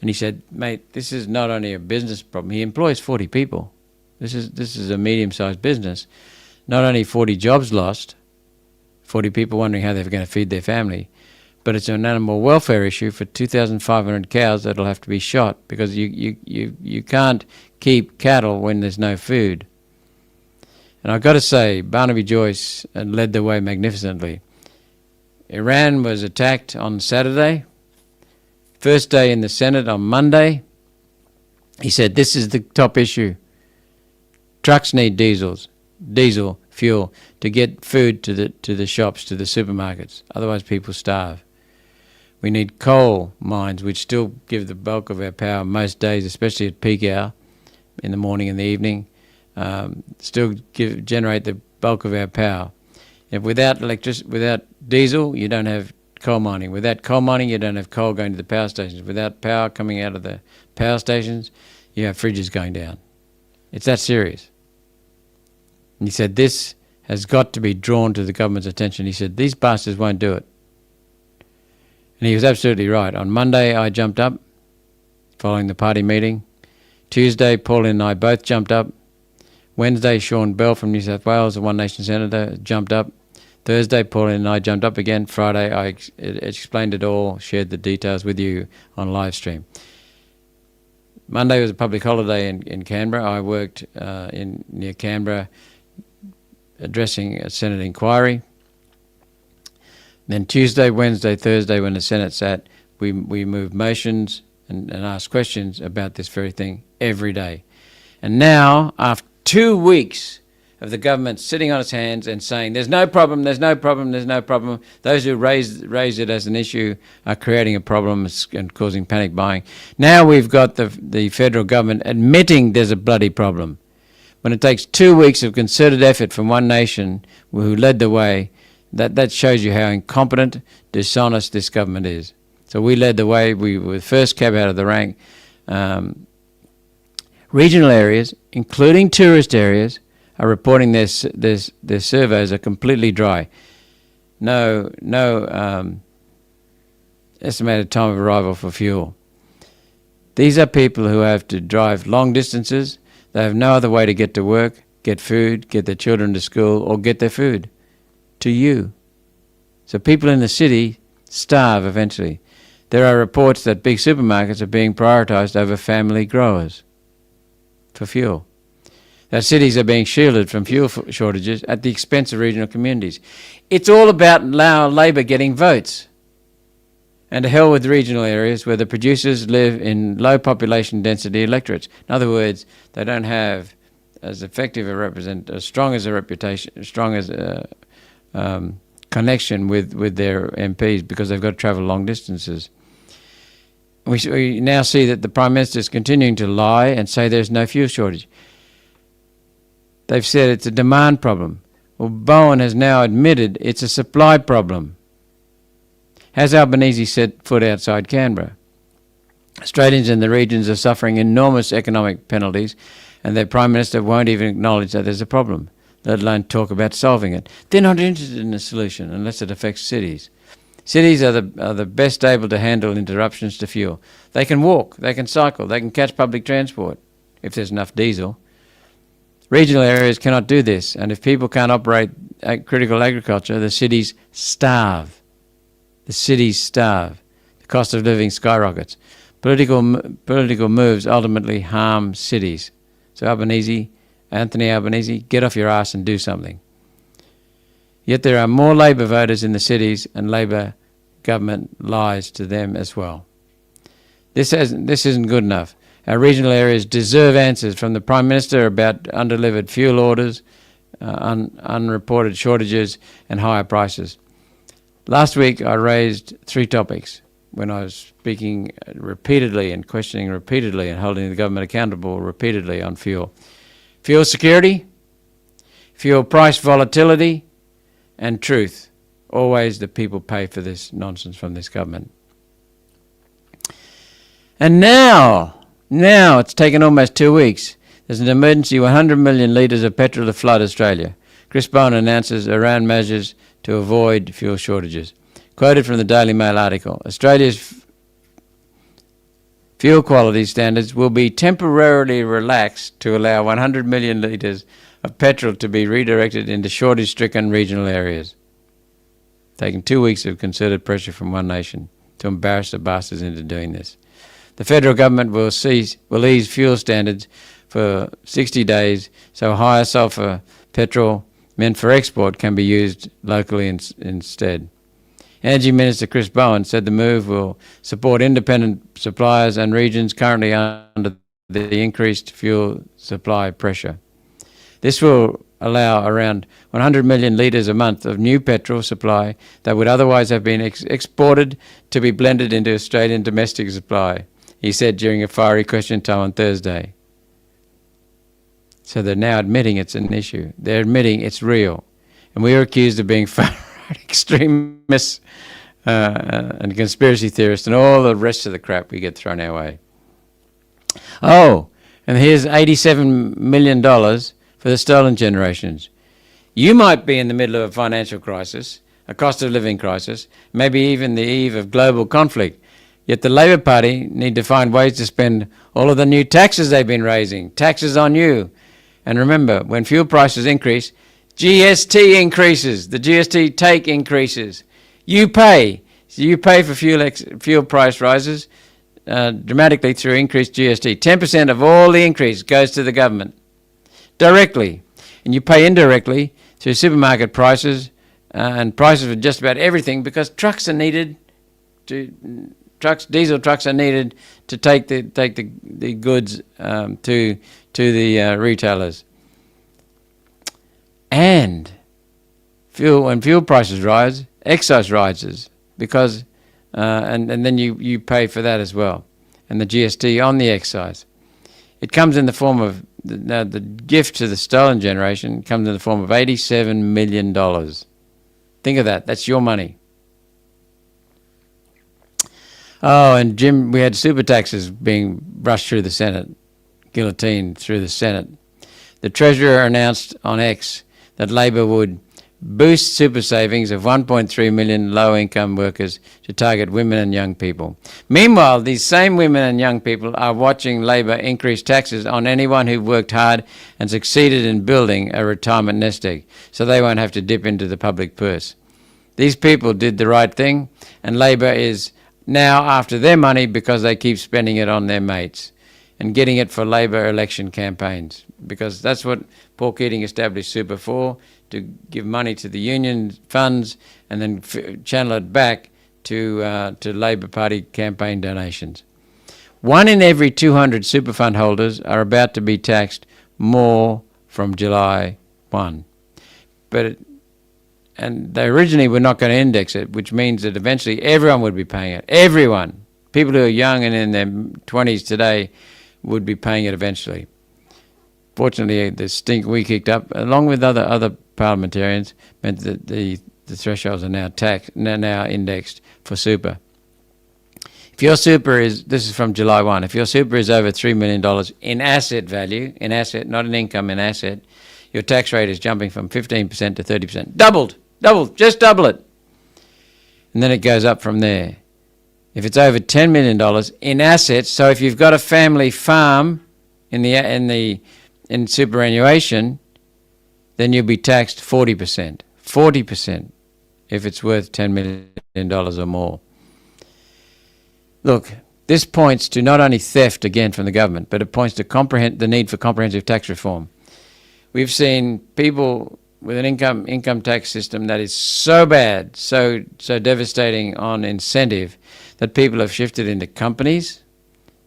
And he said, mate, this is not only a business problem. He employs 40 people. This is a medium-sized business. Not only 40 jobs lost, 40 people wondering how they're going to feed their family, but it's an animal welfare issue for 2,500 cows that'll have to be shot because you can't keep cattle when there's no food. And I've got to say, Barnaby Joyce led the way magnificently. Iran was attacked on Saturday. First day in the Senate on Monday. He said, this is the top issue. Trucks need diesel fuel to get food to the shops, to the supermarkets. Otherwise people starve. We need coal mines, which still give the bulk of our power most days, especially at peak hour, in the morning and the evening. Generate the bulk of our power. If without diesel, you don't have coal mining. Without coal mining, you don't have coal going to the power stations. Without power coming out of the power stations, you have fridges going down. It's that serious. And he said, this has got to be drawn to the government's attention. He said, these bastards won't do it. And he was absolutely right. On Monday, I jumped up, following the party meeting. Tuesday, Pauline and I both jumped up. Wednesday, Sean Bell from New South Wales, the One Nation Senator, jumped up. Thursday, Pauline and I jumped up again. Friday, I explained it all, shared the details with you on live stream. Monday was a public holiday in Canberra. I worked near Canberra addressing a Senate inquiry. Then Tuesday, Wednesday, Thursday, when the Senate sat, we moved motions and asked questions about this very thing every day. And now, after 2 weeks of the government sitting on its hands and saying, there's no problem, there's no problem, there's no problem, those who raise it as an issue are creating a problem and causing panic buying. Now we've got the federal government admitting there's a bloody problem. When it takes 2 weeks of concerted effort from One Nation, who led the way, that shows you how incompetent, dishonest this government is. So we led the way. We were the first cab out of the rank. Regional areas, including tourist areas, are reporting their surveys are completely dry. No estimated time of arrival for fuel. These are people who have to drive long distances. They have no other way to get to work, get food, get their children to school, or get their food to you. So people in the city starve eventually. There are reports that big supermarkets are being prioritised over family growers for fuel. That cities are being shielded from fuel shortages at the expense of regional communities. It's all about now Labor getting votes. And to hell with regional areas where the producers live in low population density electorates. In other words, they don't have as effective as strong as a reputation, as strong as a connection with their MPs because they've got to travel long distances. We now see that the Prime Minister is continuing to lie and say there's no fuel shortage. They've said it's a demand problem. Well, Bowen has now admitted it's a supply problem. Has Albanese set foot outside Canberra? Australians in the regions are suffering enormous economic penalties, and their Prime Minister won't even acknowledge that there's a problem, let alone talk about solving it. They're not interested in a solution unless it affects cities. Cities are the best able to handle interruptions to fuel. They can walk, they can cycle, they can catch public transport if there's enough diesel. Regional areas cannot do this, and if people can't operate critical agriculture, the cities starve. The cities starve. The cost of living skyrockets. Political moves ultimately harm cities. So Anthony Albanese, get off your ass and do something. Yet there are more Labor voters in the cities, and Labor government lies to them as well. This isn't good enough. Our regional areas deserve answers from the Prime Minister about undelivered fuel orders, unreported shortages, and higher prices. Last week I raised 3 topics when I was speaking repeatedly and questioning repeatedly and holding the government accountable repeatedly on fuel. Fuel security, fuel price volatility, and truth. Always the people pay for this nonsense from this government. And now it's taken almost 2 weeks. There's an emergency 100 million litres of petrol to flood Australia. Chris Bowen announces around measures to avoid fuel shortages. Quoted from the Daily Mail article, Australia's fuel quality standards will be temporarily relaxed to allow 100 million litres of petrol to be redirected into shortage-stricken regional areas. Taking 2 weeks of concerted pressure from One Nation to embarrass the bastards into doing this. The federal government will ease fuel standards for 60 days so higher sulphur petrol meant for export can be used locally instead. Energy Minister Chris Bowen said the move will support independent suppliers and regions currently under the increased fuel supply pressure. This will allow around 100 million litres a month of new petrol supply that would otherwise have been exported to be blended into Australian domestic supply, he said during a fiery question time on Thursday. So they're now admitting it's an issue. They're admitting it's real. And we are accused of being far-right extremists and conspiracy theorists and all the rest of the crap we get thrown our way. Oh, and here's $87 million for the stolen generations. You might be in the middle of a financial crisis, a cost of living crisis, maybe even the eve of global conflict. Yet the Labor Party need to find ways to spend all of the new taxes they've been raising, taxes on you. And remember, when fuel prices increase, GST increases. The GST take increases. You pay. So you pay for fuel price rises dramatically through increased GST. 10% of all the increase goes to the government directly. And you pay indirectly through supermarket prices and prices for just about everything because trucks are needed diesel trucks are needed to take the goods to the retailers. And when fuel prices rise, excise rises because and then you pay for that as well, and the GST on the excise. It comes in the form of the gift to the stolen generation comes in the form of $87 million. Think of that. That's your money. Oh, and Jim, we had super taxes being rushed through the Senate, guillotined through the Senate. The Treasurer announced on X that Labor would boost super savings of 1.3 million low-income workers to target women and young people. Meanwhile, these same women and young people are watching Labor increase taxes on anyone who worked hard and succeeded in building a retirement nest egg, so they won't have to dip into the public purse. These people did the right thing, and Labor is now after their money because they keep spending it on their mates and getting it for Labor election campaigns, because that's what Paul Keating established super for, to give money to the union funds and then channel it back to Labor Party campaign donations. 1 in every 200 super fund holders are about to be taxed more from July 1. And they originally were not going to index it, which means that eventually everyone would be paying it. Everyone. People who are young and in their 20s today would be paying it eventually. Fortunately, the stink we kicked up, along with other parliamentarians, meant that the thresholds are now indexed for super. If your super is, this is from July 1, if your super is over $3 million in asset value, in asset, not in income, in asset, your tax rate is jumping from 15% to 30%. Doubled, just double it. And then it goes up from there. If it's over $10 million in assets, so if you've got a family farm in superannuation, then you'll be taxed 40%. 40% if it's worth $10 million or more. Look, this points to not only theft, again, from the government, but it points to the need for comprehensive tax reform. We've seen people with an income tax system that is so bad, so devastating on incentive, that people have shifted into companies,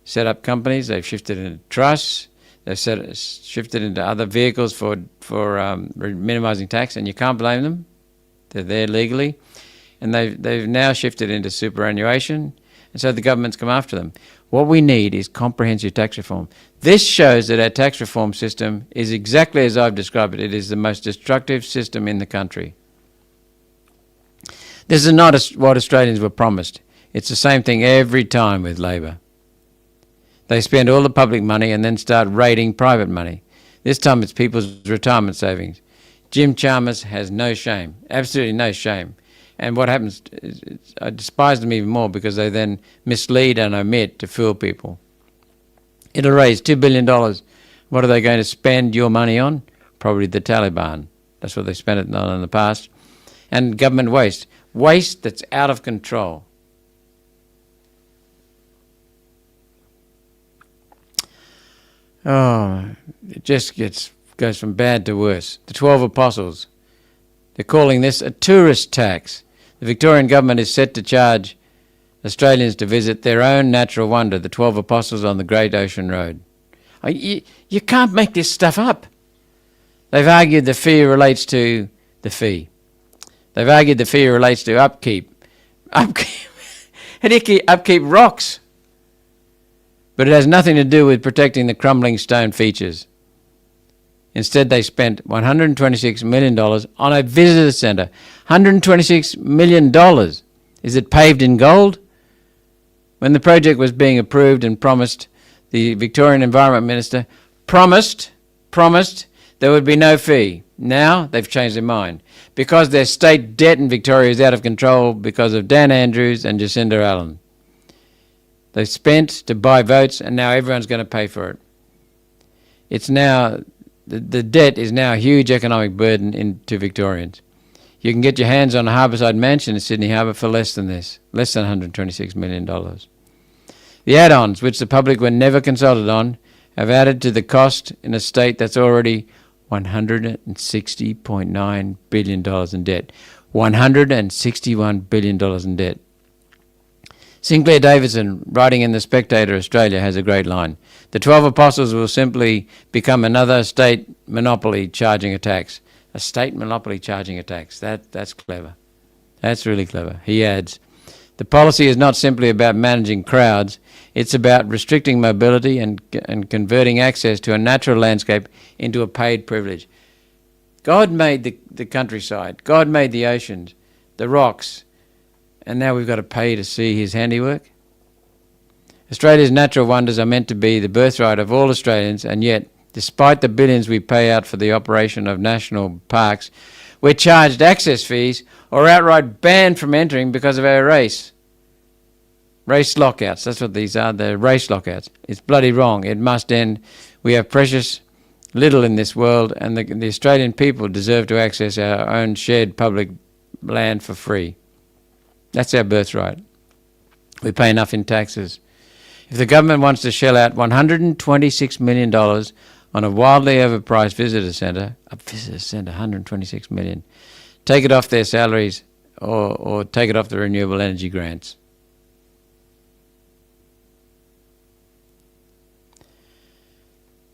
set up companies, they've shifted into trusts, they've shifted into other vehicles for minimizing tax, and you can't blame them. They're there legally. And they've now shifted into superannuation, and so the government's come after them. What we need is comprehensive tax reform. This shows that our tax reform system is exactly as I've described it. It is the most destructive system in the country. This is not what Australians were promised. It's the same thing every time with Labor. They spend all the public money and then start raiding private money. This time it's people's retirement savings. Jim Chalmers has no shame, absolutely no shame. And what happens, I despise them even more because they then mislead and omit to fool people. It'll raise $2 billion. What are they going to spend your money on? Probably the Taliban. That's what they spent it on in the past. And government waste. Waste that's out of control. Oh, it just goes from bad to worse. The 12 Apostles, they're calling this a tourist tax. The Victorian government is set to charge Australians to visit their own natural wonder, the 12 Apostles on the Great Ocean Road. You can't make this stuff up. They've argued the fee relates to the fee. They've argued the fee relates to upkeep. Upkeep rocks. But it has nothing to do with protecting the crumbling stone features. Instead, they spent $126 million on a visitor centre. $126 million. Is it paved in gold? When the project was being approved and promised, the Victorian Environment Minister promised there would be no fee. Now they've changed their mind because their state debt in Victoria is out of control because of Dan Andrews and Jacinda Allen. They've spent to buy votes, and now everyone's going to pay for it. It's now, the debt is now a huge economic burden to Victorians. You can get your hands on a harbourside mansion in Sydney Harbour for less than this, less than $126 million. The add-ons, which the public were never consulted on, have added to the cost in a state that's already $160.9 billion in debt. $161 billion in debt. Sinclair Davidson, writing in The Spectator Australia, has a great line. The 12 Apostles will simply become another state monopoly charging a tax. A state monopoly charging a tax. That's clever. That's really clever. He adds, the policy is not simply about managing crowds. It's about restricting mobility and converting access to a natural landscape into a paid privilege. God made the countryside. God made the oceans, the rocks, and now we've got to pay to see his handiwork. Australia's natural wonders are meant to be the birthright of all Australians, and yet, despite the billions we pay out for the operation of national parks, we're charged access fees or outright banned from entering because of our race. Race lockouts, that's what these are, they're race lockouts. It's bloody wrong. It must end. We have precious little in this world, and the Australian people deserve to access our own shared public land for free. That's our birthright. We pay enough in taxes. If the government wants to shell out $126 million on a wildly overpriced visitor centre, $126 million, take it off their salaries or take it off the renewable energy grants.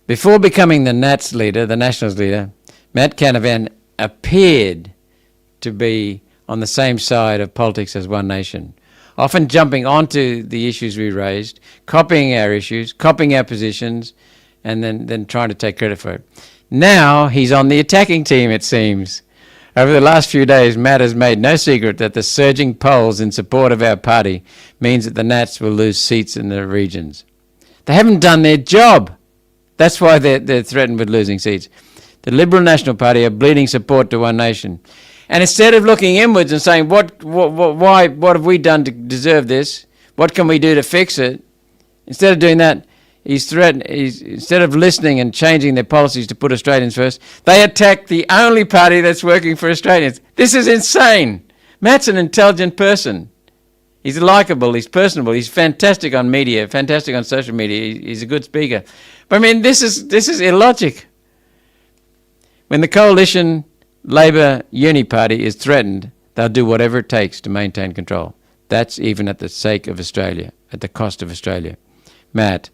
Before becoming the Nats leader, the Nationals leader, Matt Canavan appeared to be on the same side of politics as One Nation, often jumping onto the issues we raised, copying our issues, copying our positions, and then trying to take credit for it. Now he's on the attacking team, it seems. Over the last few days, Matt has made no secret that the surging polls in support of our party means that the Nats will lose seats in the regions. They haven't done their job. That's why they're threatened with losing seats. The Liberal National Party are bleeding support to One Nation. And instead of looking inwards and saying, what have we done to deserve this? What can we do to fix it? Instead of doing that, instead of listening and changing their policies to put Australians first, they attack the only party that's working for Australians. This is insane. Matt's an intelligent person. He's likeable, he's personable, he's fantastic on media, fantastic on social media, he's a good speaker. But I mean, this is illogic. When the coalition Labor Uni Party is threatened, they'll do whatever it takes to maintain control. That's even at the sake of Australia, at the cost of Australia. Matt,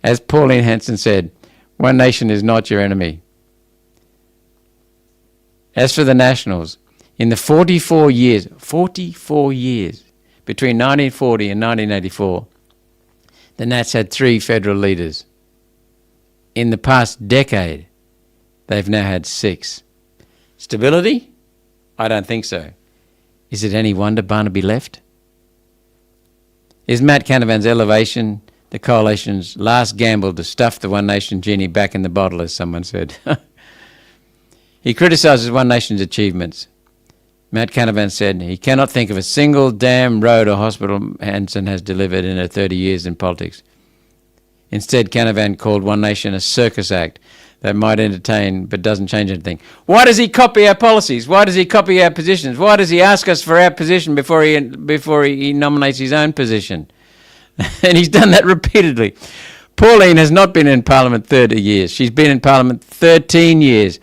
as Pauline Hanson said, One Nation is not your enemy. As for the Nationals, in the 44 years between 1940 and 1984, the Nats had 3 federal leaders. In the past decade, they've now had 6. Stability? I don't think so. Is it any wonder Barnaby left? Is Matt Canavan's elevation the coalition's last gamble to stuff the One Nation genie back in the bottle, as someone said? He criticises One Nation's achievements. Matt Canavan said he cannot think of a single dam, road or hospital Hanson has delivered in her 30 years in politics. Instead, Canavan called One Nation a circus act that might entertain but doesn't change anything. Why does he copy our policies? Why does he copy our positions? Why does he ask us for our position before he nominates his own position? And he's done that repeatedly. Pauline has not been in Parliament 30 years. She's been in Parliament 13 years,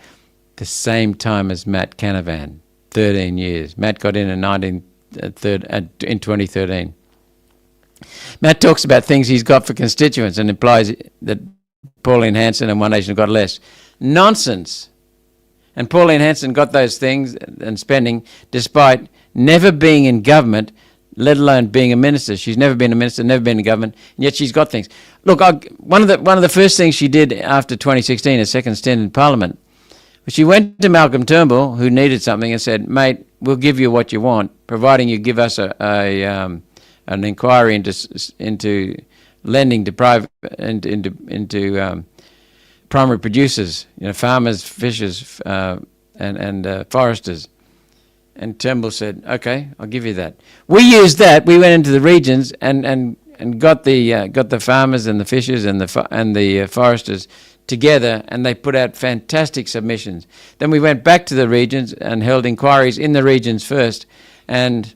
the same time as Matt Canavan. 13 years. Matt got in 2013. Matt talks about things he's got for constituents and implies that Pauline Hanson and One Nation have got less. Nonsense. And Pauline Hanson got those things and spending despite never being in government, let alone being a minister. She's never been a minister, never been in government, and yet she's got things. Look, one of the first things she did after 2016, a second stint in Parliament, she went to Malcolm Turnbull, who needed something, and said, "Mate, we'll give you what you want, providing you give us an inquiry into lending to private into primary producers, farmers, fishers, and foresters." And Turnbull said, "Okay, I'll give you that." We used that. We went into the regions and got the farmers and the fishers and the foresters together, and they put out fantastic submissions. Then we went back to the regions and held inquiries in the regions first, and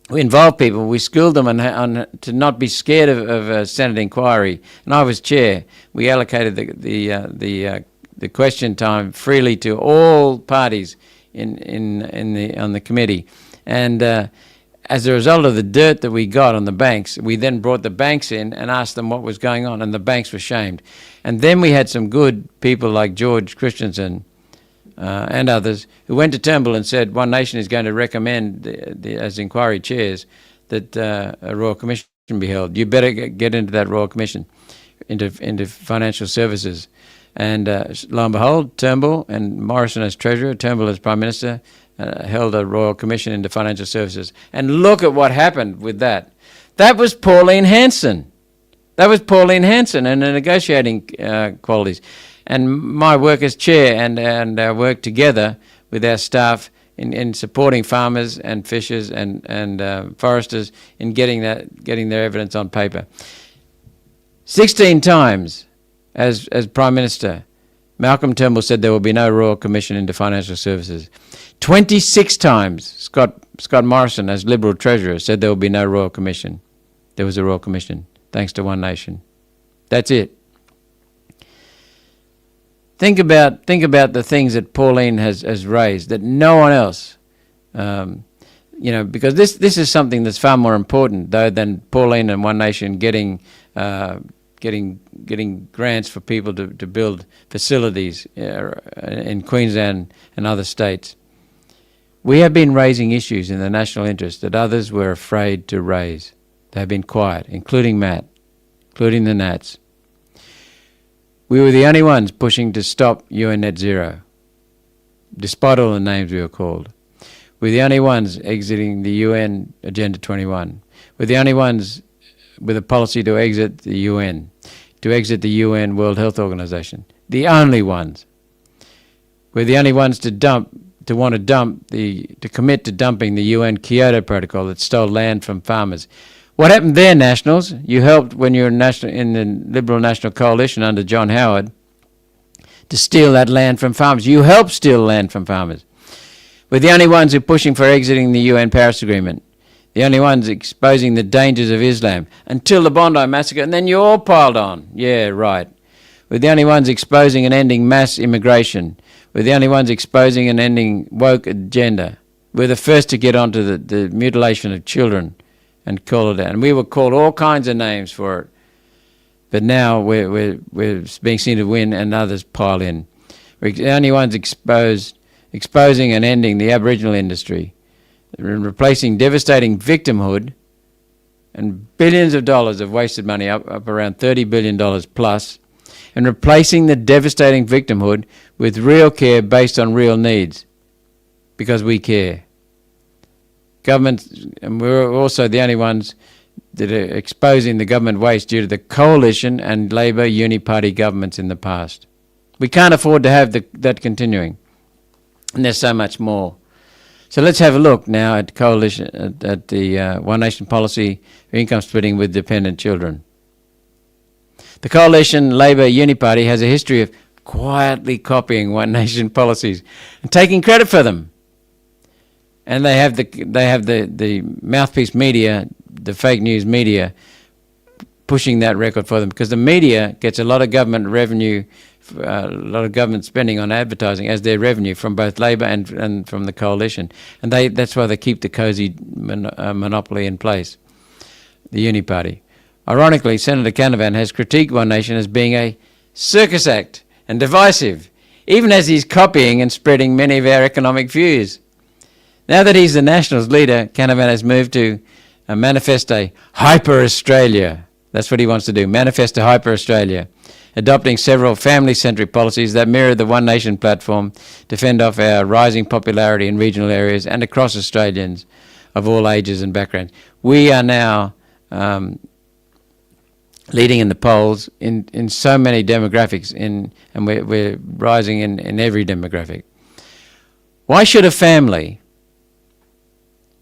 we involved people. We schooled them on to not be scared of a Senate inquiry. And I was chair. We allocated the question time freely to all parties on the committee, and as a result of the dirt that we got on the banks, we then brought the banks in and asked them what was going on, and the banks were shamed. And then we had some good people like George Christensen and others who went to Turnbull and said, One Nation is going to recommend, as inquiry chairs, that a Royal Commission be held. You better get into that Royal Commission, into financial services. And lo and behold, Turnbull and Morrison as Treasurer, Turnbull as Prime Minister, held a Royal Commission into financial services. And look at what happened with that. That was Pauline Hanson. That was Pauline Hanson and the negotiating qualities. And my work as chair and our work together with our staff in supporting farmers and fishers and foresters in getting their evidence on paper. 16 times as Prime Minister, Malcolm Turnbull said there will be no Royal Commission into financial services. 26 times Scott Morrison, as Liberal Treasurer, said there will be no Royal Commission. There was a Royal Commission, thanks to One Nation. That's it. Think about the things that Pauline has raised that no one else, because this is something that's far more important though than Pauline and One Nation getting grants for people to build facilities in Queensland and other states. We have been raising issues in the national interest that others were afraid to raise. They have been quiet, including Matt, including the Nats. We were the only ones pushing to stop UN Net Zero, despite all the names we were called. We're the only ones exiting the UN Agenda 21. We're the only ones with a policy to exit the UN World Health Organization. The only ones. We're the only ones to commit to dumping the UN Kyoto Protocol that stole land from farmers. What happened there, Nationals? You helped when you were in the Liberal National Coalition under John Howard to steal that land from farmers. You helped steal land from farmers. We're the only ones who are pushing for exiting the UN Paris Agreement. The only ones exposing the dangers of Islam until the Bondi massacre, and then you all piled on. Yeah, right. We're the only ones exposing and ending mass immigration. We're the only ones exposing and ending woke agenda. We're the first to get onto the mutilation of children and call it out. And we were called all kinds of names for it. But now we're being seen to win and others pile in. We're the only ones exposing and ending the Aboriginal industry, replacing devastating victimhood and billions of dollars of wasted money, up around $30 billion plus, and replacing the devastating victimhood with real care based on real needs, because we care. Government, and we're also the only ones that are exposing the government waste due to the coalition and Labor uni-party governments in the past. We can't afford to have that continuing. And there's so much more. So let's have a look now at coalition, at the One Nation policy for income splitting with dependent children. The coalition Labor uni-party has a history of quietly copying One Nation policies and taking credit for them. And they have the mouthpiece media, the fake news media, pushing that record for them, because the media gets a lot of government revenue, a lot of government spending on advertising as their revenue from both Labor and from the coalition. And that's why they keep the cosy monopoly in place, the Uni Party. Ironically, Senator Canavan has critiqued One Nation as being a circus act and divisive, even as he's copying and spreading many of our economic views. Now that he's the Nationals leader, Canavan has moved to manifest a hyper-Australia. That's what he wants to do, manifest a hyper-Australia, adopting several family-centric policies that mirror the One Nation platform to fend off our rising popularity in regional areas and across Australians of all ages and backgrounds. We are now leading in the polls in so many demographics, and we're rising in every demographic. Why should a family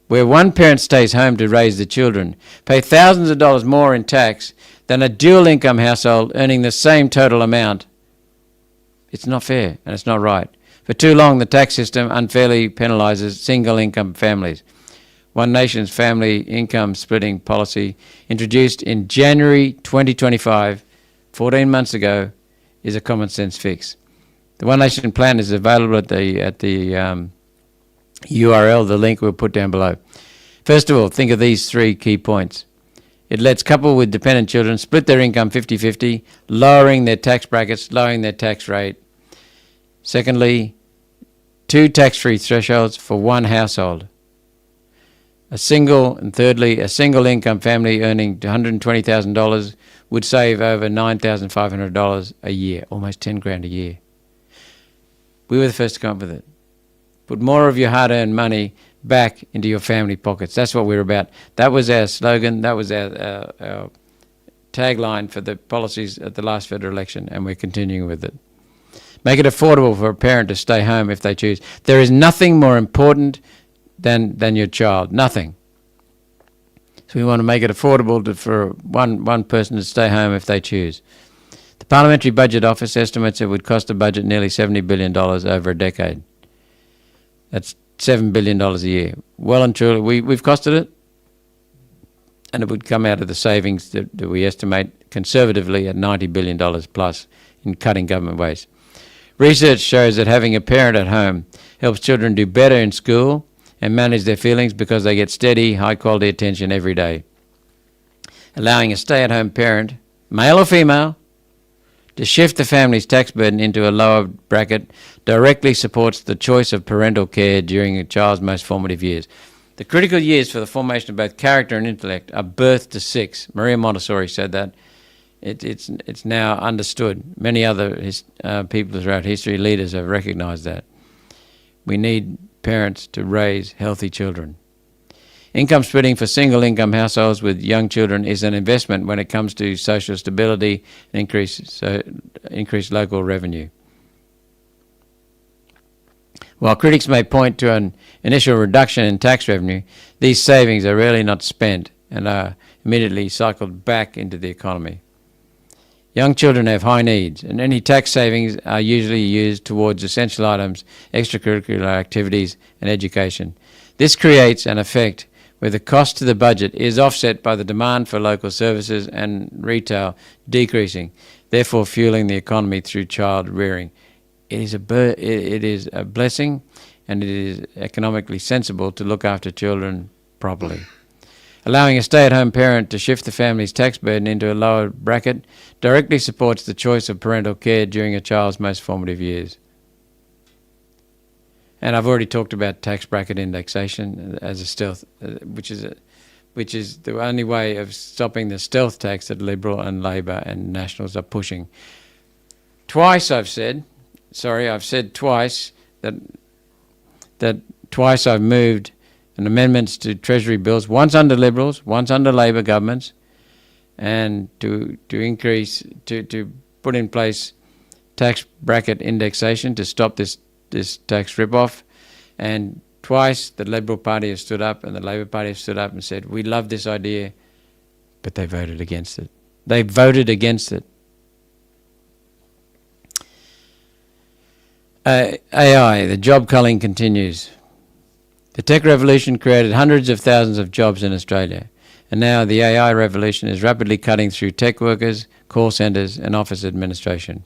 where one parent stays home to raise the children pay thousands of dollars more in tax than a dual income household earning the same total amount? It's not fair and it's not right. For too long, the tax system unfairly penalises single income families. One Nation's family income splitting policy, introduced in January 2025, 14 months ago, is a common sense fix. The One Nation plan is available at the URL, the link we'll put down below. First of all, think of these three key points. It lets couples with dependent children split their income 50-50, lowering their tax brackets, lowering their tax rate. Secondly, 2 tax-free thresholds for one household. Thirdly, a single income family earning $120,000 would save over $9,500 a year, almost 10 grand a year. We were the first to come up with it. Put more of your hard-earned money back into your family pockets. That's what we're about. That was our slogan. That was our tagline for the policies at the last federal election, and we're continuing with it. Make it affordable for a parent to stay home if they choose. There is nothing more important than your child. Nothing. So we want to make it affordable for one person to stay home if they choose. The Parliamentary Budget Office estimates it would cost the budget nearly $70 billion over a decade. That's $7 billion a year. Well and truly, we've costed it, and it would come out of the savings that we estimate conservatively at $90 billion plus in cutting government waste. Research shows that having a parent at home helps children do better in school and manage their feelings because they get steady, high-quality attention every day. Allowing a stay-at-home parent, male or female, to shift the family's tax burden into a lower bracket directly supports the choice of parental care during a child's most formative years. The critical years for the formation of both character and intellect are birth to 6. Maria Montessori said that. It's now understood. Many other people throughout history, leaders, have recognised that. We need parents to raise healthy children. Income splitting for single-income households with young children is an investment when it comes to social stability and increased local revenue. While critics may point to an initial reduction in tax revenue, these savings are rarely not spent and are immediately cycled back into the economy. Young children have high needs, and any tax savings are usually used towards essential items, extracurricular activities, and education. This creates an effect where the cost to the budget is offset by the demand for local services and retail decreasing, therefore fueling the economy through child rearing. It is a blessing, and it is economically sensible to look after children properly. Allowing a stay-at-home parent to shift the family's tax burden into a lower bracket directly supports the choice of parental care during a child's most formative years. And I've already talked about tax bracket indexation as a stealth, which is the only way of stopping the stealth tax that Liberal and Labor and Nationals are pushing. I've said twice that twice I've moved and amendments to Treasury bills, once under Liberals, once under Labor governments, and to put in place tax bracket indexation to stop this tax rip-off. And twice the Liberal Party has stood up and the Labor Party has stood up and said, we love this idea, but they voted against it. They voted against it. AI, the job culling continues. The tech revolution created hundreds of thousands of jobs in Australia, and now the AI revolution is rapidly cutting through tech workers, call centres and office administration.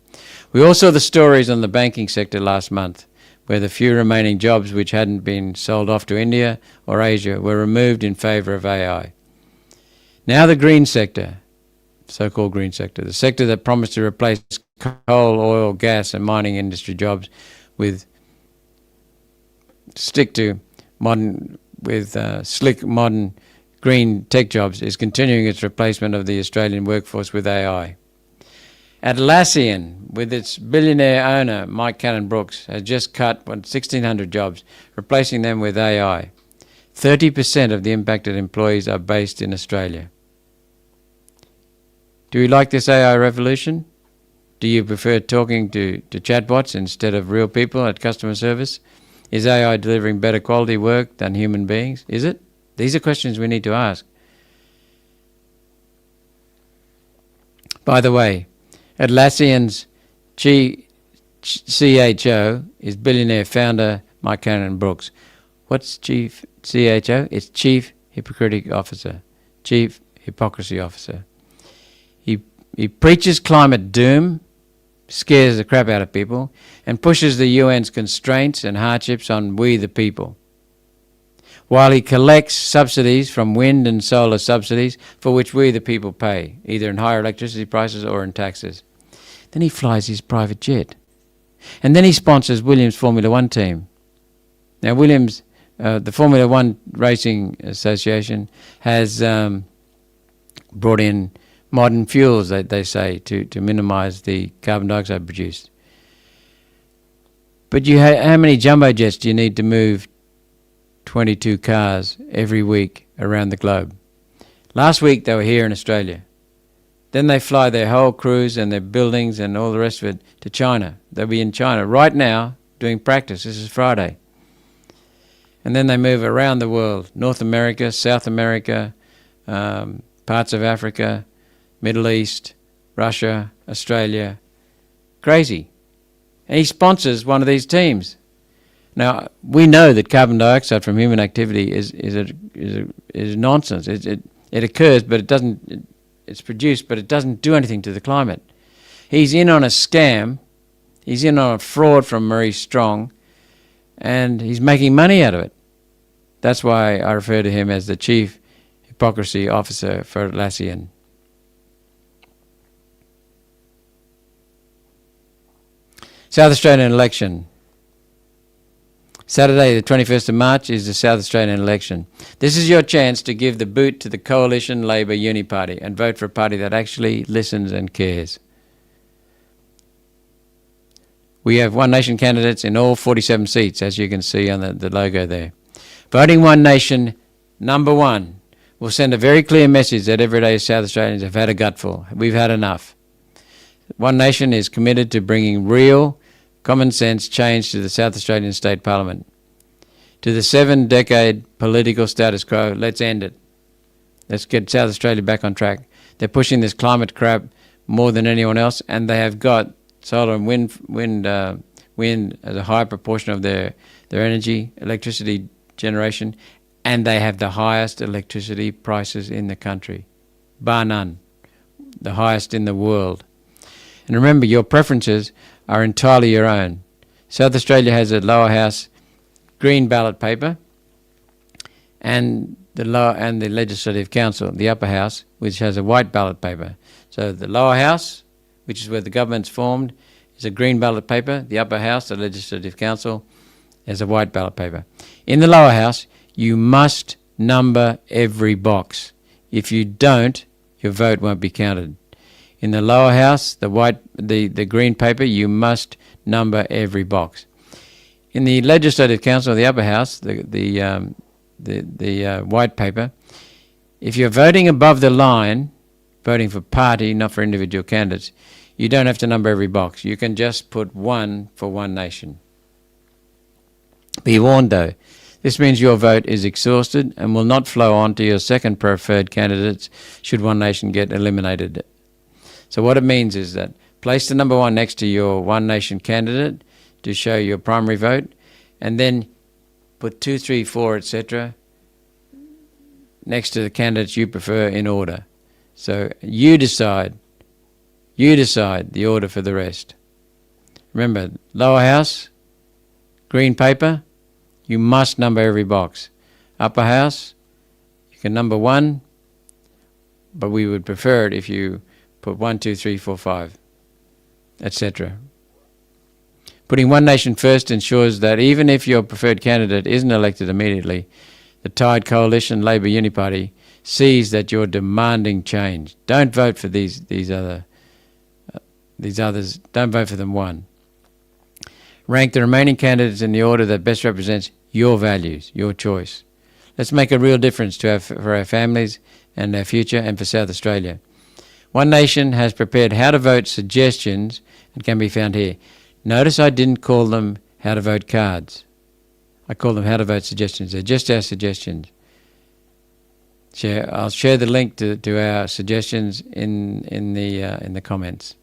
We all saw the stories on the banking sector last month, where the few remaining jobs which hadn't been sold off to India or Asia were removed in favour of AI. Now the green sector, so-called green sector, the sector that promised to replace coal, oil, gas and mining industry jobs with slick, modern, green tech jobs, is continuing its replacement of the Australian workforce with AI. Atlassian, with its billionaire owner, Mike Cannon-Brookes, has just cut 1,600 jobs, replacing them with AI. 30% of the impacted employees are based in Australia. Do you like this AI revolution? Do you prefer talking to chatbots instead of real people at customer service? Is AI delivering better quality work than human beings? Is it? These are questions we need to ask. By the way, Atlassian's CHO is billionaire founder Mike Cannon-Brookes. What's Chief CHO? It's Chief Hypocrisy Officer. Chief Hypocrisy Officer. He preaches climate doom, scares the crap out of people, and pushes the UN's constraints and hardships on we the people, while he collects subsidies from wind and solar subsidies for which we the people pay, either in higher electricity prices or in taxes. Then he flies his private jet. And then he sponsors Williams' Formula One team. Now Williams, the Formula One Racing Association, has brought in modern fuels, they say, to minimise the carbon dioxide produced. But how many jumbo jets do you need to move 22 cars every week around the globe? Last week they were here in Australia. Then they fly their whole crews and their buildings and all the rest of it to China. They'll be in China right now doing practice. This is Friday. And then they move around the world, North America, South America, parts of Africa, Middle East, Russia, Australia. Crazy. And he sponsors one of these teams. Now, we know that carbon dioxide from human activity is nonsense. It occurs, but it doesn't. It's produced, but it doesn't do anything to the climate. He's in on a scam. He's in on a fraud from Maurice Strong, and he's making money out of it. That's why I refer to him as the Chief Hypocrisy Officer for Atlassian. South Australian election. Saturday, the 21st of March, is the South Australian election. This is your chance to give the boot to the Coalition Labor Uni Party and vote for a party that actually listens and cares. We have One Nation candidates in all 47 seats, as you can see on the logo there. Voting One Nation, number one, will send a very clear message that everyday South Australians have had a gutful. We've had enough. One Nation is committed to bringing real, common sense change to the South Australian State Parliament. To the 7-decade political status quo, let's end it. Let's get South Australia back on track. They're pushing this climate crap more than anyone else, and they have got solar and wind as a high proportion of their energy, electricity generation, and they have the highest electricity prices in the country, bar none, the highest in the world. And remember, your preferences are entirely your own. South Australia has a lower house green ballot paper, and the Legislative Council, the upper house, which has a white ballot paper. So the lower house, which is where the government's formed, is a green ballot paper. The upper house, the Legislative Council, is a white ballot paper. In the lower house, you must number every box. If you don't, your vote won't be counted. In the lower house, the green paper, you must number every box. In the Legislative Council, the upper house, the white paper, if you're voting above the line, voting for party, not for individual candidates, you don't have to number every box. You can just put one for One Nation. Be warned though, this means your vote is exhausted and will not flow on to your second preferred candidates should One Nation get eliminated. So what it means is that place the number one next to your One Nation candidate to show your primary vote, and then put 2, 3, 4, etc. next to the candidates you prefer in order. So you decide the order for the rest. Remember, lower house, green paper, you must number every box. Upper house, you can number one, but we would prefer it if you put 1, 2, 3, 4, 5, etc. Putting One Nation first ensures that even if your preferred candidate isn't elected immediately, the tied coalition Labor Uni Party sees that you're demanding change. Don't vote for these others. Don't vote for them one. Rank the remaining candidates in the order that best represents your values, your choice. Let's make a real difference for our families and our future, and for South Australia. One Nation has prepared how to vote suggestions and can be found here. Notice I didn't call them how to vote cards. I call them how to vote suggestions. They're just our suggestions. I'll share the link to our suggestions in the comments.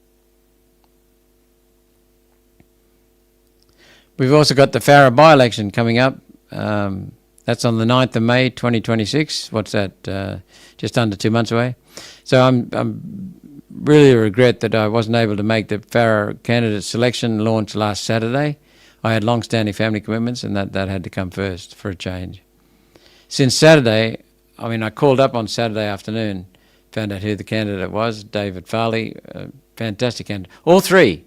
We've also got the Farrer by-election coming up. That's on the 9th of May 2026. What's that? Just under 2 months away. So I'm really regret that I wasn't able to make the Farrer candidate selection launch last Saturday. I had long-standing family commitments, and that had to come first for a change. Since Saturday, I called up on Saturday afternoon, found out who the candidate was, David Farley, fantastic candidate. All three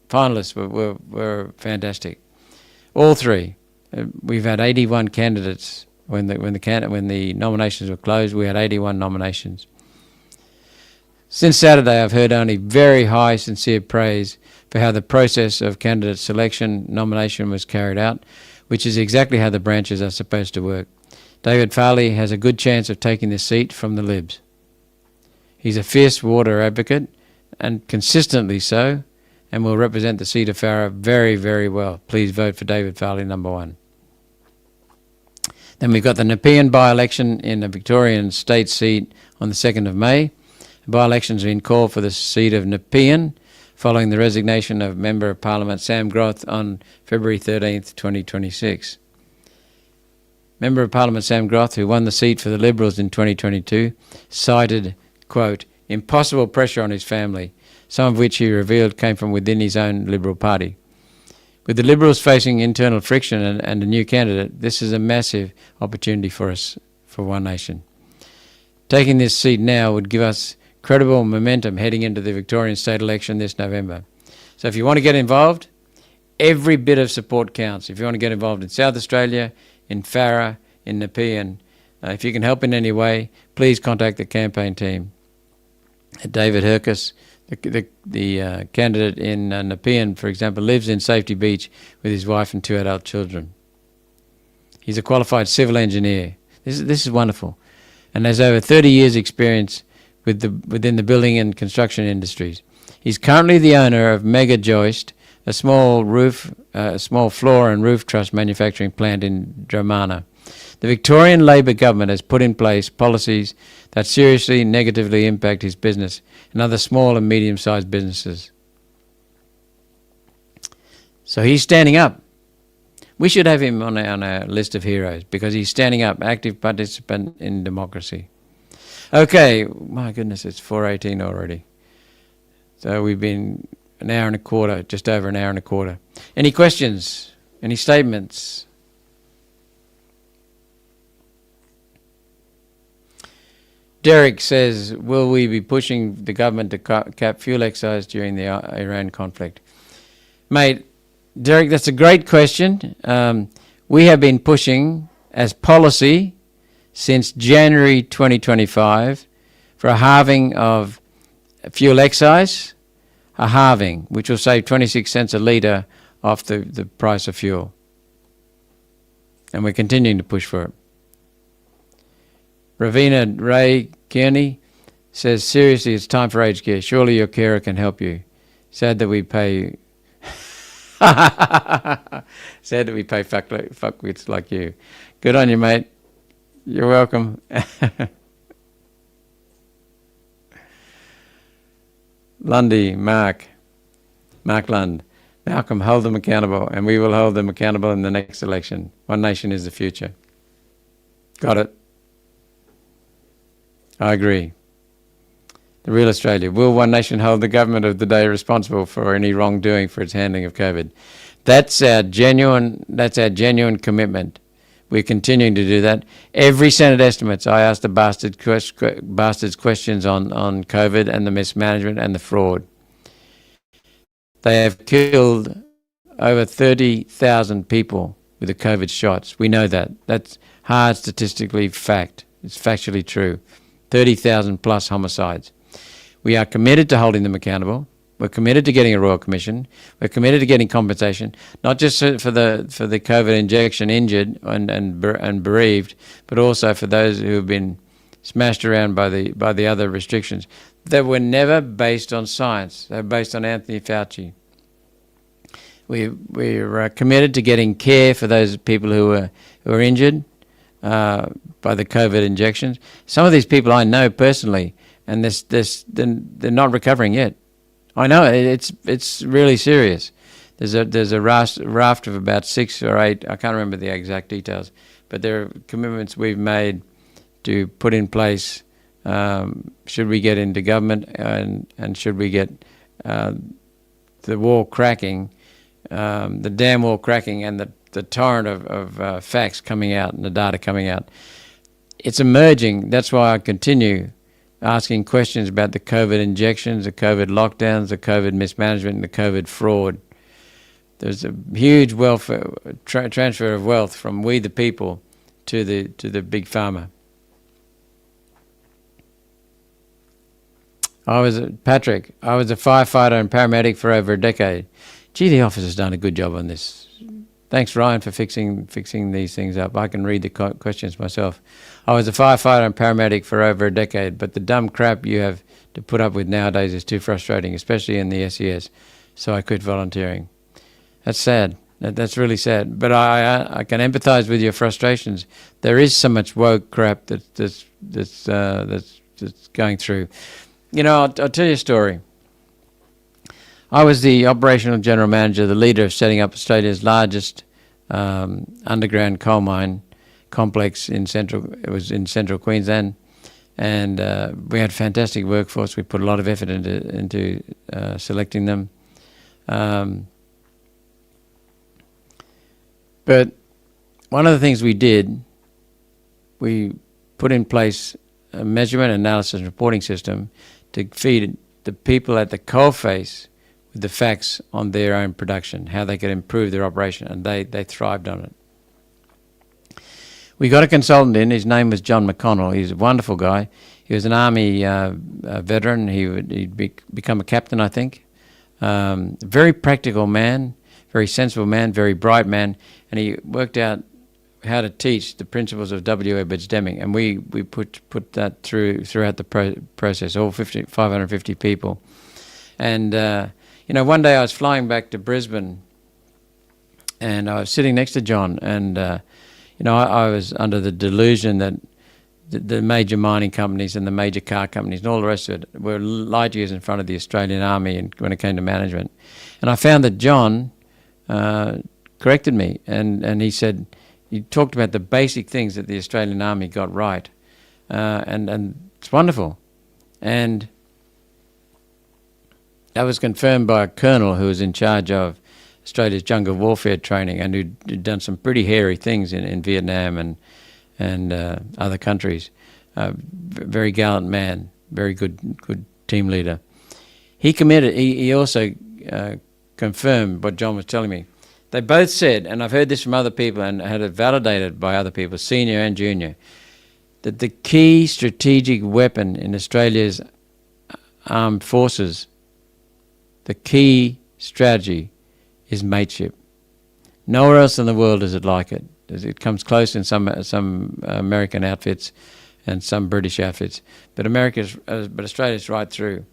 finalists were fantastic. All three. We've had 81 candidates when the nominations were closed. We had 81 nominations. Since Saturday, I've heard only very high, sincere praise for how the process of candidate selection nomination was carried out, which is exactly how the branches are supposed to work. David Farley has a good chance of taking the seat from the Libs. He's a fierce water advocate, and consistently so, and will represent the seat of Farrer very, very well. Please vote for David Farley, number 1. Then we've got the Nepean by-election in the Victorian state seat on the 2nd of May. The by-election has been called for the seat of Nepean, following the resignation of Member of Parliament Sam Groth on February 13th, 2026. Member of Parliament Sam Groth, who won the seat for the Liberals in 2022, cited, quote, impossible pressure on his family, some of which he revealed came from within his own Liberal Party. With the Liberals facing internal friction and a new candidate, this is a massive opportunity for us, for One Nation. Taking this seat now would give us credible momentum heading into the Victorian state election this November. So if you want to get involved, every bit of support counts. If you want to get involved in South Australia, in Farrer, in Nepean, if you can help in any way, please contact the campaign team. David Herkus, the candidate in Nepean, for example, lives in Safety Beach with his wife and 2 adult children. He's a qualified civil engineer. This is wonderful, and has over 30 years' experience within the building and construction industries. He's currently the owner of Mega Joist, a small floor and roof truss manufacturing plant in Dromana. The Victorian Labor government has put in place policies that seriously negatively impact his business and other small and medium-sized businesses. So he's standing up. We should have him on our list of heroes because he's standing up, active participant in democracy. Okay, my goodness, it's 4:18 already. So we've been an hour and a quarter, just over an hour and a quarter. Any questions? Any statements? Derek says, will we be pushing the government to cap fuel excise during the Iran conflict? Mate, Derek, that's a great question. We have been pushing as policy since January 2025 for a halving of fuel excise, a halving, which will save 26 cents a litre off the price of fuel. And we're continuing to push for it. Ravina Ray Kearney says, seriously, it's time for aged care. Surely your carer can help you. Sad that we pay fuckwits like you. Good on you, mate. You're welcome. Lundy, Mark Lund. Malcolm, hold them accountable, and we will hold them accountable in the next election. One Nation is the future. Got it. I agree. The Real Australia. Will One Nation hold the government of the day responsible for any wrongdoing for its handling of COVID? That's our genuine commitment. We're continuing to do that. Every Senate estimates, I asked the bastards questions on COVID and the mismanagement and the fraud. They have killed over 30,000 people with the COVID shots. We know that. That's hard statistically fact. It's factually true. 30,000 plus homicides. We are committed to holding them accountable. We're committed to getting a Royal Commission. We're committed to getting compensation, not just for the COVID injection injured and bereaved, but also for those who have been smashed around by the other restrictions that were never based on science. They're based on Anthony Fauci. We're committed to getting care for those people who are injured by the COVID injections. Some of these people I know personally, and they're not recovering yet. I know it's really serious. There's a raft of about 6 or 8. I can't remember the exact details, but there are commitments we've made to put in place. Should we get into government and should we get the wall cracking, the dam wall cracking, and the torrent of facts coming out and the data coming out. It's emerging. That's why I continue asking questions about the COVID injections, the COVID lockdowns, the COVID mismanagement, and the COVID fraud. There's a huge transfer of wealth from we the people to the big pharma. Patrick, I was a firefighter and paramedic for over a decade. Gee, the office has done a good job on this. Thanks, Ryan, for fixing these things up. I can read the questions myself. I was a firefighter and paramedic for over a decade, but the dumb crap you have to put up with nowadays is too frustrating, especially in the SES. So I quit volunteering. That's sad. That's really sad. But I can empathise with your frustrations. There is so much woke crap that's going through. You know, I'll tell you a story. I was the operational general manager, the leader of setting up Australia's largest underground coal mine complex in central Queensland, and we had a fantastic workforce. We put a lot of effort into selecting them. But one of the things we did, we put in place a measurement, analysis, and reporting system to feed the people at the coalface with the facts on their own production, how they could improve their operation, and they thrived on it. We got a consultant in. His name was John McConnell. He's a wonderful guy. He was an Army veteran. He'd become a captain, I think. Very practical man, very sensible man, very bright man, and he worked out how to teach the principles of W. Edwards Deming, and we put that throughout the process, all 550 people. And you know, one day I was flying back to Brisbane, and I was sitting next to John, and you know, I was under the delusion that the major mining companies and the major car companies and all the rest of it were light years in front of the Australian Army and when it came to management. And I found that John corrected me, and he said, he talked about the basic things that the Australian Army got right, and it's wonderful. And that was confirmed by a colonel who was in charge of Australia's jungle warfare training and who'd done some pretty hairy things in Vietnam and other countries. Very gallant man, very good team leader. He also confirmed what John was telling me. They both said, and I've heard this from other people and had it validated by other people, senior and junior, that the key strategic weapon in Australia's armed forces, the key strategy, is mateship. Nowhere else in the world is it like it. It comes close in some American outfits and some British outfits, but Australia's right through.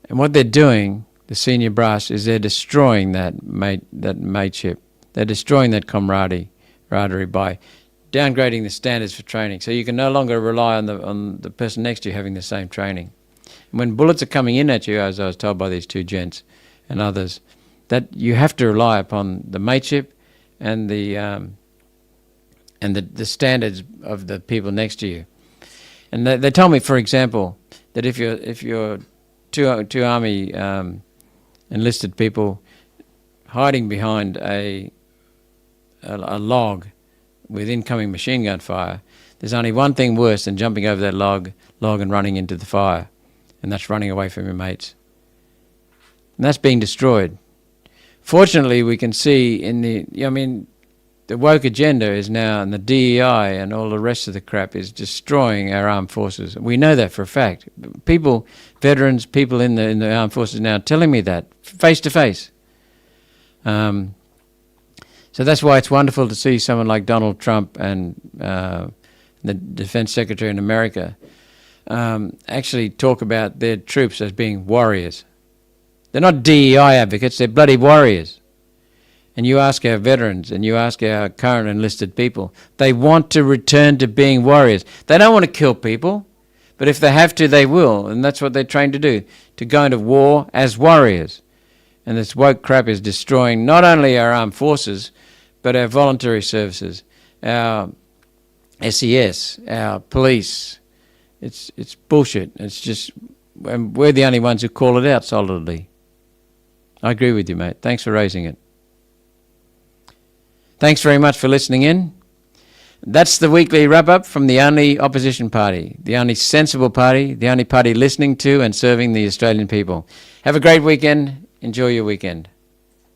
And what they're doing, the senior brass, is they're destroying that mateship. They're destroying that camaraderie by downgrading the standards for training. So you can no longer rely on the person next to you having the same training. And when bullets are coming in at you, as I was told by these two gents and others, that you have to rely upon the mateship and the standards of the people next to you. And they told me, for example, that if you're two army enlisted people hiding behind a log with incoming machine gun fire, there's only one thing worse than jumping over that log and running into the fire, and that's running away from your mates. And that's being destroyed. Fortunately, we can see the woke agenda is now, and the DEI and all the rest of the crap is destroying our armed forces. We know that for a fact. People, veterans, people in the armed forces now are telling me that face to face. So that's why it's wonderful to see someone like Donald Trump and the Defense Secretary in America actually talk about their troops as being warriors. They're not DEI advocates, they're bloody warriors. And you ask our veterans and you ask our current enlisted people, they want to return to being warriors. They don't want to kill people, but if they have to, they will. And that's what they're trained to do, to go into war as warriors. And this woke crap is destroying not only our armed forces, but our voluntary services, our SES, our police. It's bullshit. It's just, and we're the only ones who call it out solidly. I agree with you, mate. Thanks for raising it. Thanks very much for listening in. That's the weekly wrap-up from the only opposition party, the only sensible party, the only party listening to and serving the Australian people. Have a great weekend. Enjoy your weekend.